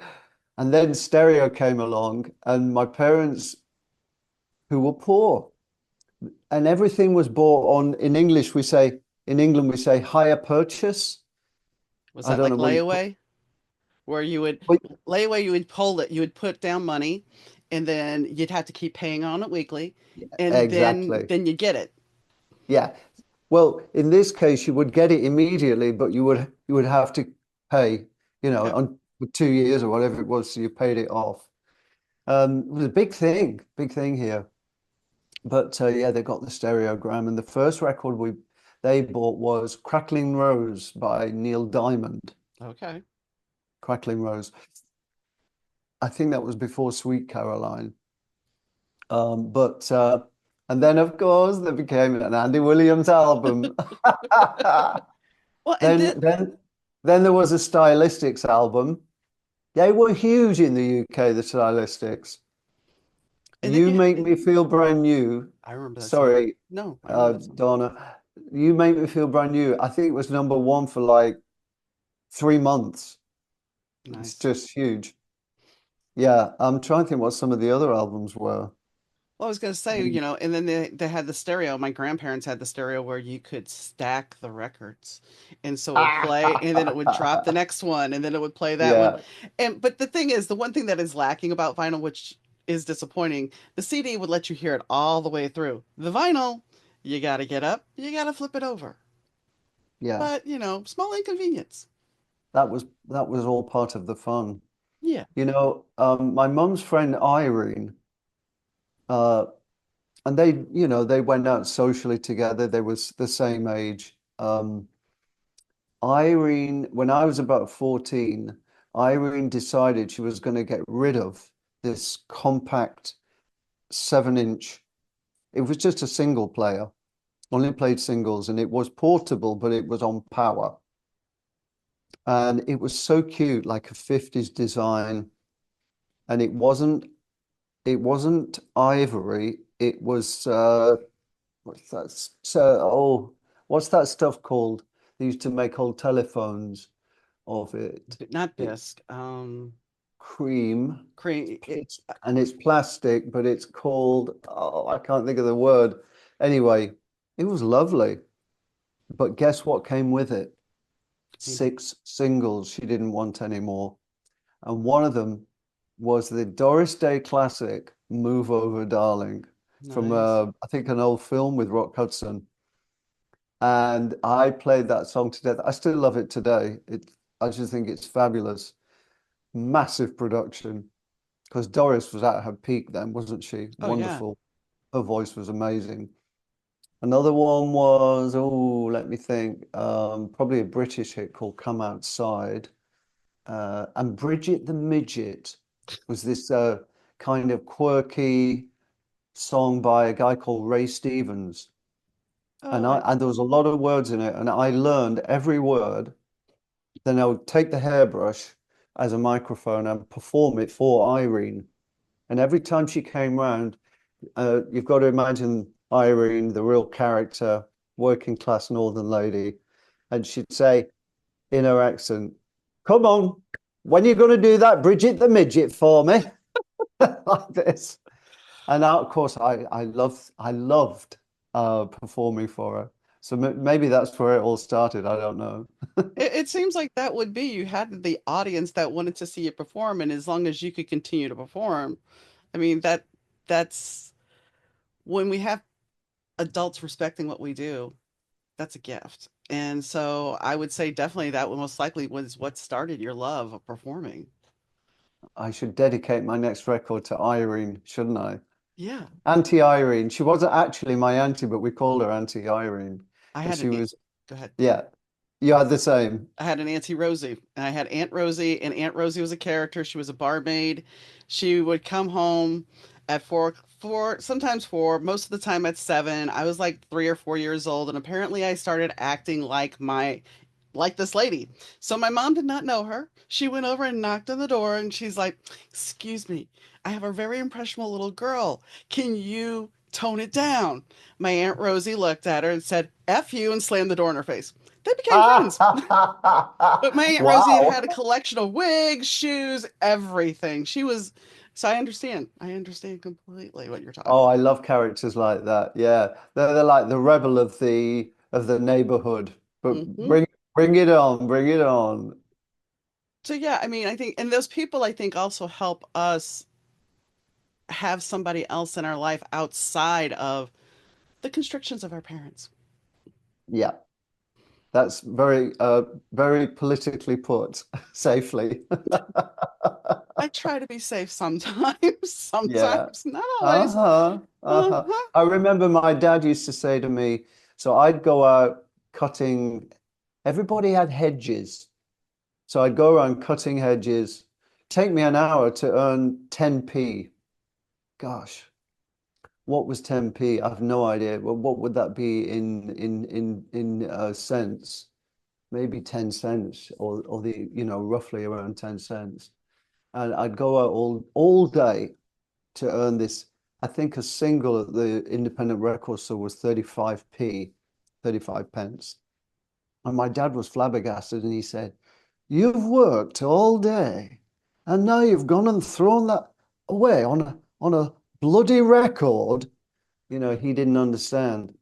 And then stereo came along, and my parents, who were poor, and everything was bought on, in England we say hire purchase. Was I that don't like know what you call layaway? Where you would but layaway, you would pull it, you would put down money, and then you'd have to keep paying on it weekly, and then exactly. then you get it. Yeah. Well, in this case, you would get it immediately, but you would have to pay, Yep. on for 2 years or whatever it was, so you paid it off. It was a big thing here. But yeah, they got the stereogram, and the first record they bought was Crackling Rose by Neil Diamond. Okay. Crackling Rose. I think that was before Sweet Caroline. But and then of course there became an Andy Williams album. Well, and Then then then there was a Stylistics album. They were huge in the UK, the Stylistics. then You Make Me Feel Brand New. I remember that song. Sorry, No, I remember that song. Donna. You Make Me Feel Brand New. I think it was number one for like 3 months. It's Nice. just huge. Yeah, I'm trying to think what some of the other albums were. Well, I was gonna say, and then they had the stereo. My grandparents had the stereo where you could stack the records, and so it would play, and then it would drop the next one, and then it would play that one. Yeah, And but the thing is, the one thing that is lacking about vinyl, which is disappointing, the CD would let you hear it all the way through. The vinyl, you got to get up, you got to flip it over. yeah. But small inconvenience. That was all part of the fun. Yeah. My mum's friend Irene, uh, and they went out socially together. They was the same age. Irene, when I was about 14, Irene decided she was going to get rid of this compact 7-inch. It was just a single player, only played singles, and it was portable, but it was on power. And it was so cute, like a 50s design. And it wasn't ivory. It was what's that? What's that stuff called? They used to make old telephones of it. Not It bisque. cream. Cream. And it's plastic, but it's called, I can't think of the word. Anyway, it was lovely. But guess what came with it? 6 singles she didn't want anymore. And one of them was the Doris Day classic, Move Over, Darling, from Nice. I think an old film with Rock Hudson. And I played that song to death. I still love it today. I just think it's fabulous. Massive production. Because Doris was at her peak then, wasn't she? Oh yeah. Wonderful. Her voice was amazing. Another one was, let me think, probably a British hit called Come Outside. And Bridget the Midget. was this kind of quirky song by a guy called Ray Stevens. Oh, And I I and there was a lot of words in it, and I learned every word. Then I would take the hairbrush as a microphone and perform it for Irene. And every time she came round, you've got to imagine Irene, the real character, working class northern lady, and she'd say in her accent, "Come on, when are you going to do that Bridget the midget for me?" Like this. And of course, I loved performing for her. So maybe that's where it all started. I don't know. it seems like that would be you had the audience that wanted to see you perform, and as long as you could continue to perform, I mean that's when we have adults respecting what we do, that's a gift. And so I would say definitely that would most likely was what started your love of performing. I should dedicate my next record to Irene, shouldn't I? Yeah. Auntie Irene. She wasn't actually my auntie, but we called her Auntie Irene I because had an she was, Go ahead. yeah, you had the same. I had an Auntie Rosie, and I had Aunt Rosie, and Aunt Rosie was a character. She was a barmaid. She would come home at sometimes four, most of the time at seven. I was like 3 or 4 years old, and apparently I started acting like this lady. So my mom did not know her. She went over and knocked on the door, and she's like, "Excuse me, I have a very impressionable little girl. Can you tone it down?" My Aunt Rosie looked at her and said, "F you," and slammed the door in her face. They became friends. But my Aunt Rosie Wow. had a collection of wigs, shoes, everything. So I understand completely what you're Oh, talking I about. love characters like that. Yeah. They're like the rebel of the neighborhood. But Hmm. bring it on, bring it on. So yeah, I mean, I think, and those people I think also help us have somebody else in our life outside of the constrictions of our parents. Yeah. That's very politically put, safely. I try to be safe sometimes, Yeah. sometimes, not always. Uh-huh. Uh-huh. Uh-huh. I remember my dad used to say to me, so I'd go out cutting, everybody had hedges. So I'd go around cutting hedges, take me an hour to earn 10p. Gosh, what was 10p? I have no idea. Well, what would that be in cents? Maybe 10 cents or the, roughly around 10 cents. And I'd go out all day to earn this. I think a single at the independent record store was 35p, 35 pence. And my dad was flabbergasted and he said, "You've worked all day and now you've gone and thrown that away on a bloody record." He didn't understand.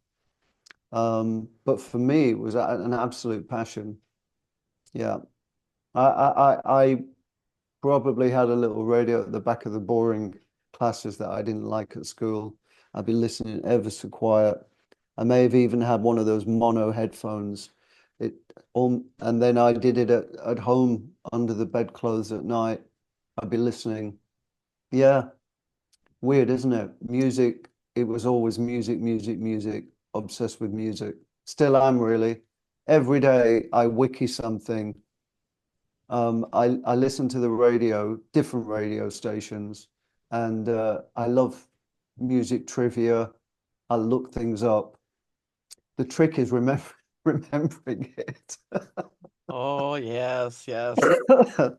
But for me, it was an absolute passion. Yeah. I probably had a little radio at the back of the boring classes that I didn't like at school. I'd be listening ever so quiet. I may have even had one of those mono headphones. It and then I did it at home under the bedclothes at night. I'd be listening. Yeah, weird, isn't it? Music, it was always music, music, music, obsessed with music. Still am really. Every day I wiki something. I listen to the radio, different radio stations, and I love music trivia. I look things up. The trick is remembering it. Oh, yes, yes.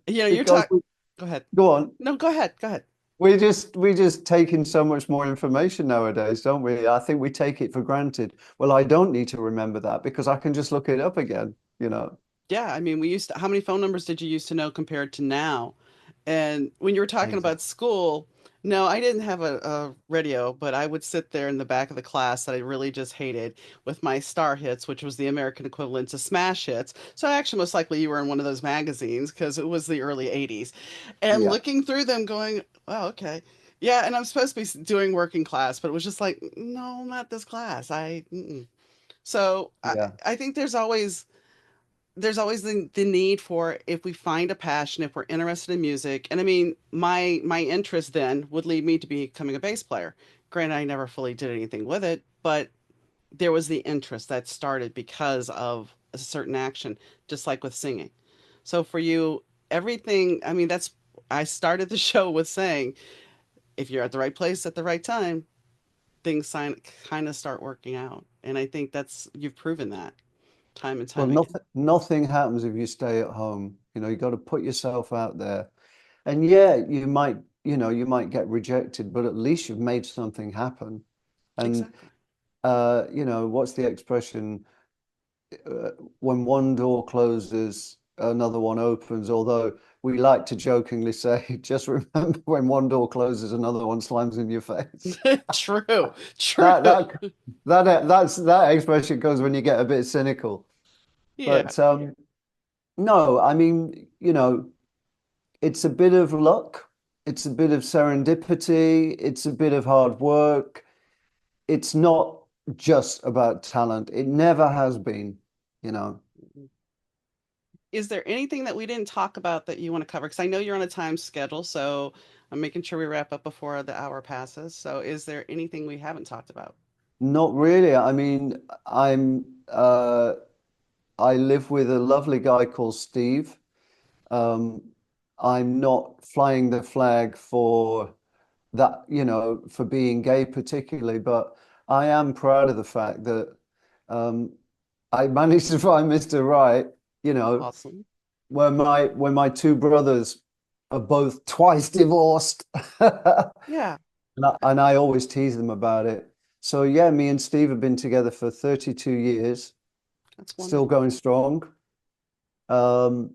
You're Because talking. Go ahead. go on. No, go ahead. Go ahead. We just take in so much more information nowadays, don't we? I think we take it for granted. Well, I don't need to remember that because I can just look it up again. Yeah, I mean, how many phone numbers did you used to know compared to now? And when you were talking about Exactly. school, no, I didn't have a radio, but I would sit there in the back of the class that I really just hated with my star hits, which was the American equivalent to smash hits. So actually, most likely you were in one of those magazines because it was the early 80s. And Yeah, looking through them going, oh, okay. Yeah, and I'm supposed to be doing working class, but it was just like, no, not this class. Mm-mm. So yeah, I think there's always the need for if we find a passion, if we're interested in music. And I mean, my interest then would lead me to becoming a bass player. Granted, I never fully did anything with it, but there was the interest that started because of a certain action, just like with singing. So for you, everything, I mean, that's I started the show with saying, if you're at the right place at the right time, things kind of start working out. And I think that's, you've proven that time and Well, time again. nothing happens if you stay at home. You got to put yourself out there. And yeah, you might get rejected, but at least you've made something happen. And Exactly. what's the expression? When one door closes, another one opens. Although we like to jokingly say, just remember when one door closes, another one slams in your face. True. True. That that that expression comes when you get a bit cynical. Yeah. But no, I mean, it's a bit of luck, it's a bit of serendipity, it's a bit of hard work. It's not just about talent. It never has been, you know. Is there anything that we didn't talk about that you want to cover? Because I know you're on a time schedule, so I'm making sure we wrap up before the hour passes. So is there anything we haven't talked about? Not really. I mean, I live with a lovely guy called Steve. Um, I'm not flying the flag for that, for being gay particularly, but I am proud of the fact that um, I managed to find Mr. Right, you know, Awesome. when my two brothers are both twice divorced. Yeah, And I always tease them about it. So yeah, me and Steve have been together for 32 years, that's still wonderful. going strong. Um,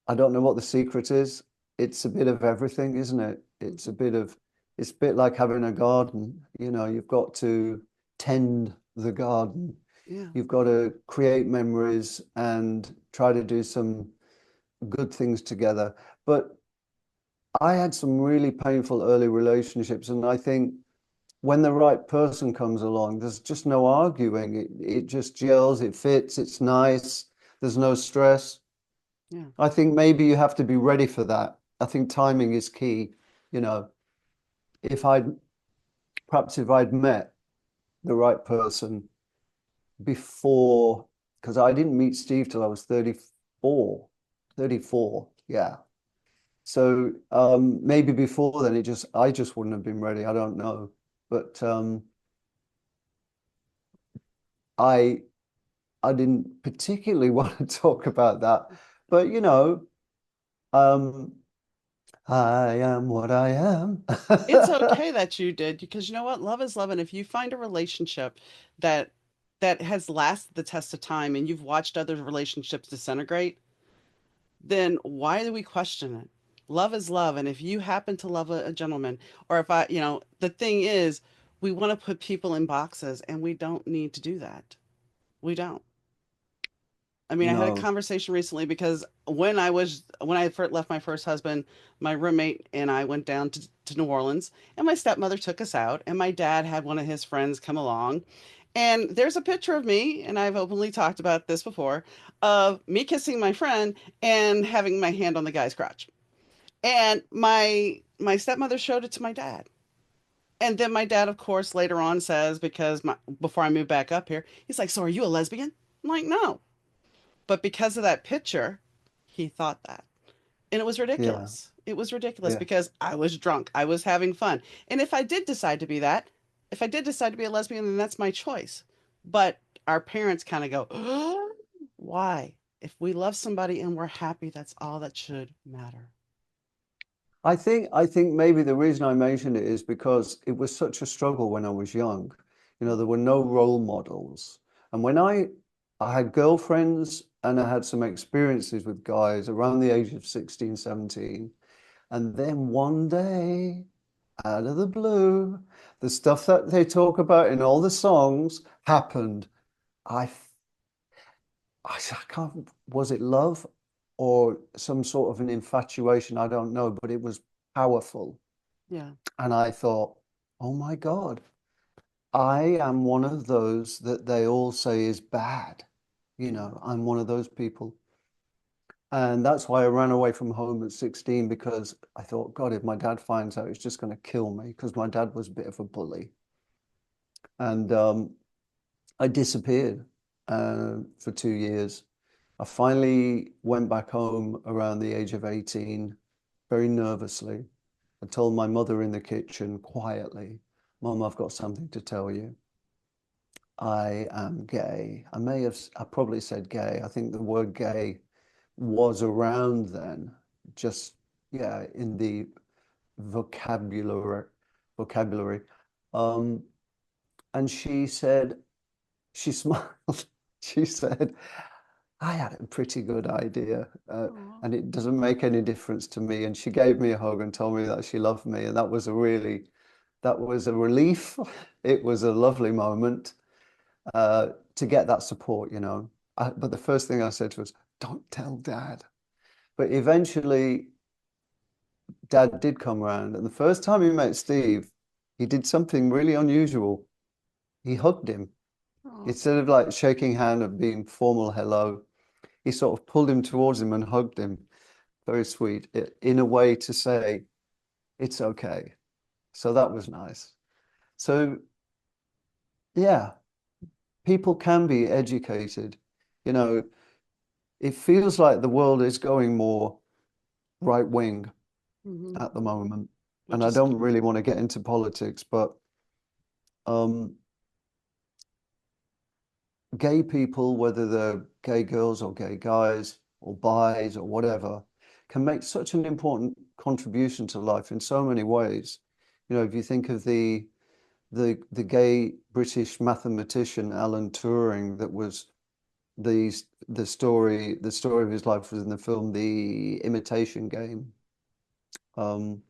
I don't know what the secret is. It's a bit of everything, isn't it? Mhm. It's a bit like having a garden. You've got to tend the garden. Yeah. You've got to create memories and try to do some good things together. But I had some really painful early relationships, and I think when the right person comes along, there's just no arguing. It just gels, it fits, it's nice, there's no stress. Yeah. I think maybe you have to be ready for that. I think timing is key. You know, if I'd if I'd met the right person before, because I didn't meet Steve till I was 34, 34, yeah. So maybe before then I just wouldn't have been ready. I don't know. But I I didn't particularly want to talk about that. But um, I am what I am. It's okay that you did, because you know what? Love is love. And if you find a relationship that has lasted the test of time and you've watched other relationships disintegrate, then why do we question it? Love is love. And if you happen to love a gentleman, or if the thing is, we want to put people in boxes and we don't need to do that. We don't. I mean, I had a No. conversation recently because when I first left my first husband, my roommate and I went down to New Orleans, and my stepmother took us out, and my dad had one of his friends come along, and there's a picture of me, and I've openly talked about this before, of me kissing my friend and having my hand on the guy's crotch. And my stepmother showed it to my dad. And then my dad, of course, later on says, because before I moved back up here, he's like, "So are you a lesbian?" I'm like, "No." But because of that picture, he thought that. And it was Yeah. ridiculous. It was ridiculous Yeah. because I was drunk. I was having fun. And if I did decide to be that, if I did decide to be a lesbian, then that's my choice. But our parents kind of go, "Oh, why? If we love somebody and we're happy, that's all that should matter." I think maybe the reason I mentioned it is because it was such a struggle when I was young. There were no role models. And when I had girlfriends and I had some experiences with guys around the age of 16, 17. And then one day, out of the blue, the stuff that they talk about in all the songs happened. I, I can't, was it love or some sort of an infatuation? I don't know, but it was powerful. Yeah. And I thought, oh my God, I am one of those that they all say is bad. Yeah. I'm one of those people. And that's why I ran away from home at 16 because I thought, God, if my dad finds out, he's just going to kill me because my dad was a bit of a bully. And I disappeared for 2 years. I finally went back home around the age of 18. very nervously. I told my mother in the kitchen quietly, Mom, I've got something to tell you. I am gay. I probably said gay. I think the word gay was around then, just, yeah, in the vocabulary, vocabulary. Um, and she said, she smiled. She said, I had a pretty good idea, Aw. and it doesn't make any difference to me. And she gave me a hug and told me that she loved me. And that was a relief. It was a lovely moment to get that support, you know. But the first thing I said to her was, don't tell Dad. But eventually, Dad did come round. And the first time he met Steve, he did something really unusual. He hugged him. Aw. Instead of like shaking hand and being formal hello, he sort of pulled him towards him and hugged him. Very sweet, in a way to say, it's okay. So that was nice. So, yeah, people can be educated. You know, it feels like the world is going more right wing Hmm. at the moment. And Which I is don't really want to get into politics, but um, gay people, whether they're gay girls or gay guys or bis or whatever, can make such an important contribution to life in so many ways. You know, if you think of the gay British mathematician Alan Turing, that was the the story of his life was in the film The Imitation Game. Um,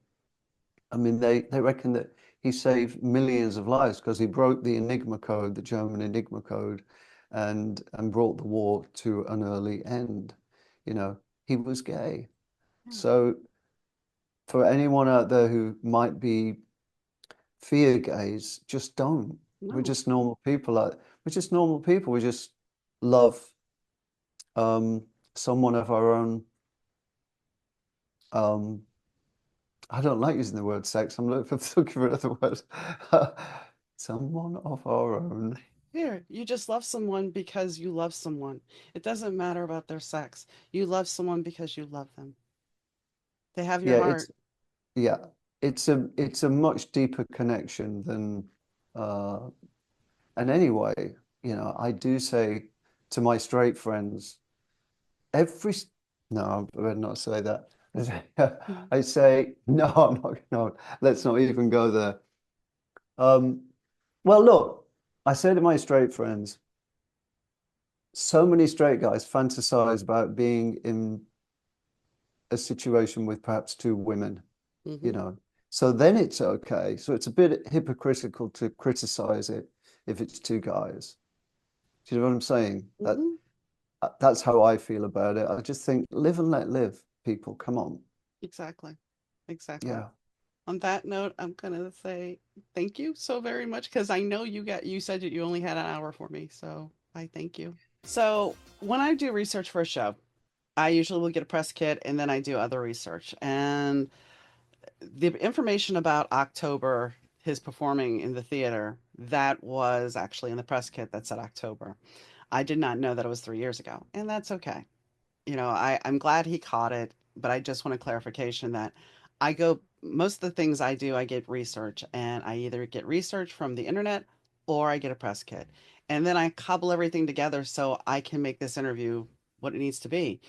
I mean, they reckon that he saved millions of lives because he broke the Enigma code, the German Enigma code, and brought the war to an early end. You know, he was gay. yeah. So for anyone out there who might be fear gays, just don't. We're No, just normal people. We're just normal people. We just love um, someone of our own. Um, I don't like using the word sex. I'm looking for other words. Someone of our own. here, you just love someone because you love someone. It doesn't matter about their sex. You love someone because you love them. They have your Yeah, heart. yeah, it's a much deeper connection than uh and anyway, you know, I do say to my straight friends, every s- no, I better not say that. Mhm. I say, no, I'm not, no, let's not even go there. Um, well, look, I say to my straight friends, so many straight guys fantasize about being in a situation with perhaps two women, you Mhm. know. So then it's okay. So it's a bit hypocritical to criticize it if it's two guys. Do you know what I'm saying? Mhm. That's how I feel about it. I just think live and let live, people. Come on. Exactly. Exactly. Yeah. On that note, I'm gonna say thank you so very much because I know you said that you only had an hour for me, so I thank you. So when I do research for a show, I usually will get a press kit and then I do other research. And the information about October, his performing in the theater, that was actually in the press kit that said October. I did not know that it was 3 years ago, and that's okay. I'm glad he caught it, but I just want a clarification that most of the things I do, I get research, and I either get research from the internet or I get a press kit. And then I cobble everything together so I can make this interview what it needs to be.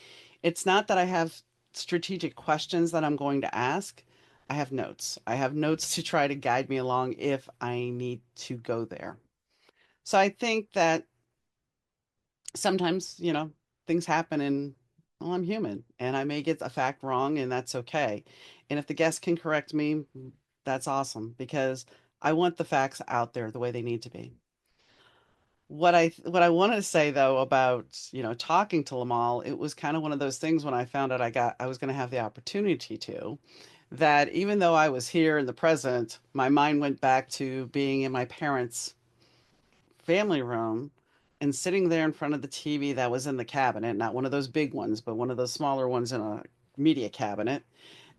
It's not that I have strategic questions that I'm going to ask. I have notes. I have notes to try to guide me along if I need to go there. So I think that sometimes, things happen and well, I'm human and I may get a fact wrong and that's okay. And if the guest can correct me, that's awesome because I want the facts out there the way they need to be. What I wanted to say though about, talking to Limahl, it was kind of one of those things when I found out I was going to have the opportunity to, that even though I was here in the present, my mind went back to being in my parents' family room and sitting there in front of the TV that was in the cabinet, not one of those big ones, but one of those smaller ones in a media cabinet,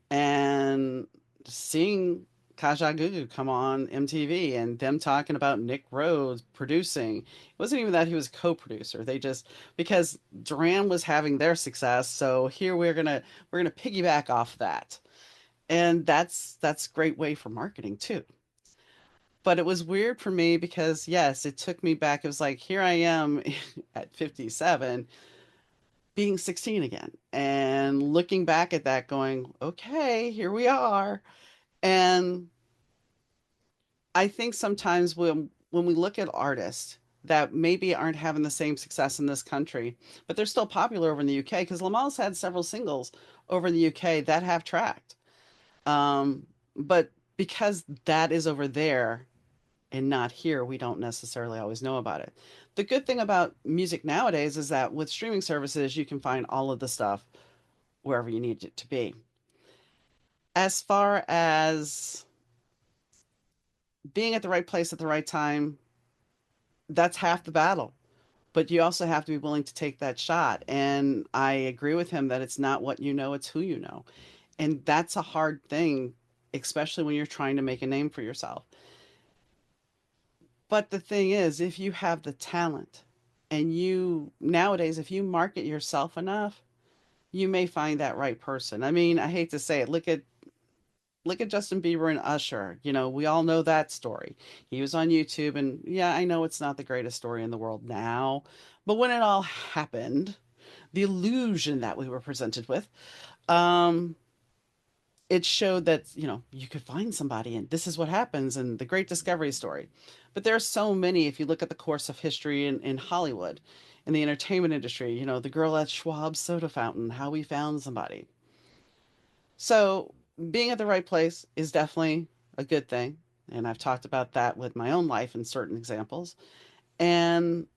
and seeing Kaja Gugu come on MTV and them talking about Nick Rhodes producing. It wasn't even that he was co-producer. They just because Duran was having their success, so here we're gonna piggyback off that. And that's a great way for marketing too. But it was weird for me because yes, it took me back. It was like here I am at 57 being 16 again and looking back at that going, okay, here we are. And I think sometimes when we look at artists that maybe aren't having the same success in this country, but they're still popular over in the UK because Limahl's had several singles over in the UK that have tracked. But because that is over there and not here, we don't necessarily always know about it. The good thing about music nowadays is that with streaming services, you can find all of the stuff wherever you need it to be. As far as being at the right place at the right time, that's half the battle. But you also have to be willing to take that shot. And I agree with him that it's not what you know, it's who you know. And that's a hard thing, especially when you're trying to make a name for yourself. But the thing is, if you have the talent and you nowadays, if you market yourself enough, you may find that right person. I mean, I hate to say it. Look at Justin Bieber and Usher. You know, we all know that story. He was on YouTube, and yeah, I know it's not the greatest story in the world now, but when it all happened, the illusion that we were presented with, um, it showed that, you know, you could find somebody and this is what happens and the great discovery story. But there are so many, if you look at the course of history in Hollywood, in the entertainment industry, you know, the girl at Schwab's soda fountain, how we found somebody. So being at the right place is definitely a good thing. And I've talked about that with my own life in certain examples. And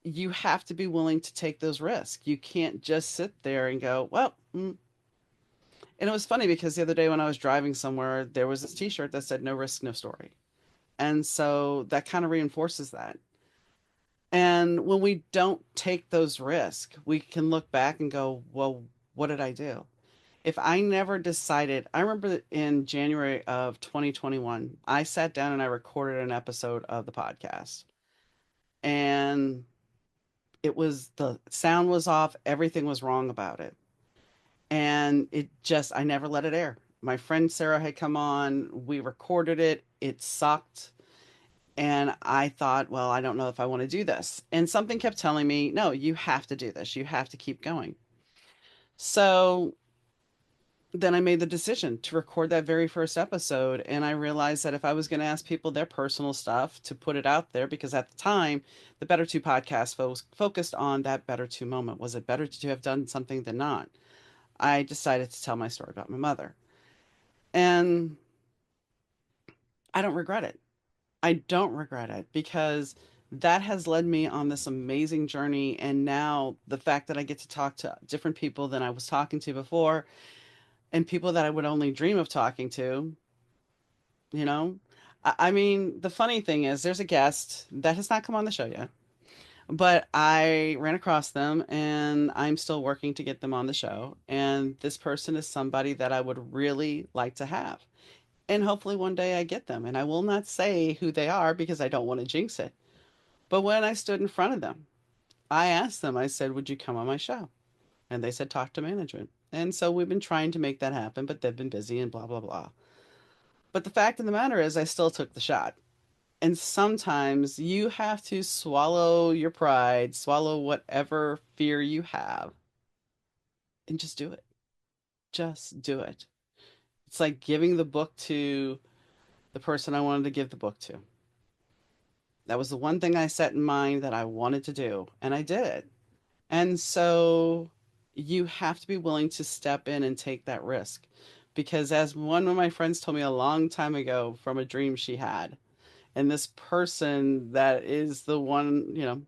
you have to be willing to take those risks. You can't just sit there and go, well, and it was funny because the other day when I was driving somewhere, there was this t-shirt that said no risk, no story. And so that kind of reinforces that. And when we don't take those risks, we can look back and go, well, what did I do? If I never decided, I remember that in January of 2021, I sat down and I recorded an episode of the podcast. And it was the sound was off, everything was wrong about it. And it just, I never let it air. My friend Sarah had come on, we recorded it, it sucked. And I thought, well, I don't know if I want to do this. And something kept telling me, no, you have to do this. You have to keep going. So then I made the decision to record that very first episode. And I realized that if I was going to ask people their personal stuff to put it out there, because at the time, the Better Two podcast focused on that Better Two moment. Was it better to have done something than not? I decided to tell my story about my mother. And I don't regret it. I don't regret it because that has led me on this amazing journey. And now the fact that I get to talk to different people than I was talking to before and people that I would only dream of talking to, you know? I mean, the funny thing is, there's a guest that has not come on the show yet, but I ran across them and I'm still working to get them on the show. And this person is somebody that I would really like to have. And hopefully one day I get them. And I will not say who they are because I don't want to jinx it. But when I stood in front of them, I asked them, I said, would you come on my show? And they said, talk to management. And so we've been trying to make that happen, but they've been busy and blah, blah, blah. But the fact of the matter is, I still took the shot. And sometimes you have to swallow your pride, swallow whatever fear you have, and just do it. Just do it. It's like giving the book to the person I wanted to give the book to. That was the one thing I set in mind that I wanted to do, and I did it. And so you have to be willing to step in and take that risk. Because as one of my friends told me a long time ago from a dream she had, and this person that is the one, you know,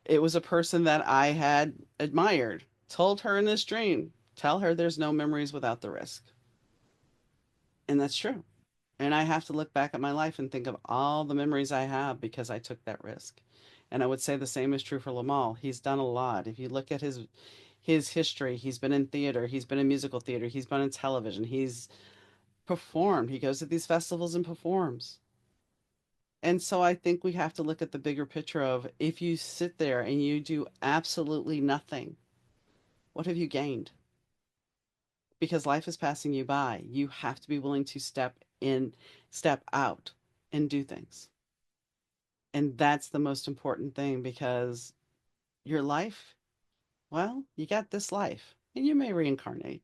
it was a person that I had admired, told her in this dream, tell her there's no memories without the risk. And that's true. And I have to look back at my life and think of all the memories I have because I took that risk. And I would say the same is true for Limahl. He's done a lot. If you look at his history, he's been in theater, he's been in musical theater, he's been in television, he's performed. He goes to these festivals and performs. And so I think we have to look at the bigger picture of if you sit there and you do absolutely nothing, what have you gained? because life is passing you by. You have to be willing to step in, step out, and do things. And that's the most important thing because your life, well, you got this life and you may reincarnate.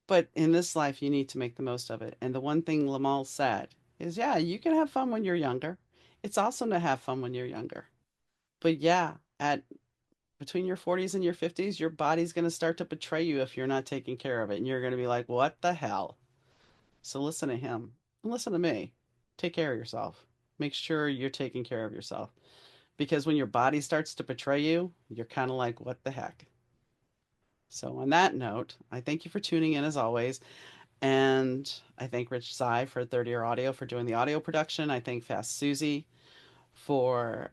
But in this life, you need to make the most of it. And the one thing Limahl said is, yeah, you can have fun when you're younger. It's awesome to have fun when you're younger. But yeah, at between your 40s and your 50s, your body's going to start to betray you if you're not taking care of it. And you're going to be like, what the hell? So listen to him and listen to me. Take care of yourself. Make sure you're taking care of yourself. Because when your body starts to betray you, you're kind of like, what the heck? So, on that note, I thank you for tuning in as always. And I thank Rich Sai for 30 Year Audio for doing the audio production. I thank Fast Susie for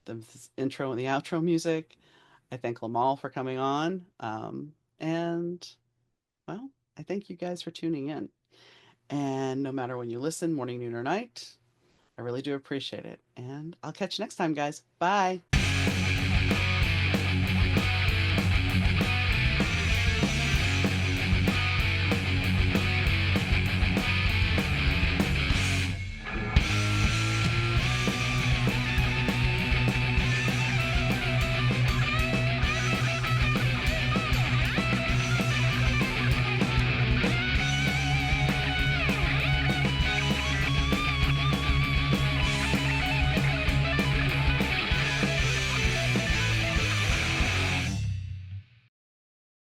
the intro and the outro music. I thank Limahl for coming on. And, well, I thank you guys for tuning in. And no matter when you listen, morning, noon, or night, I really do appreciate it. And I'll catch you next time, guys. Bye.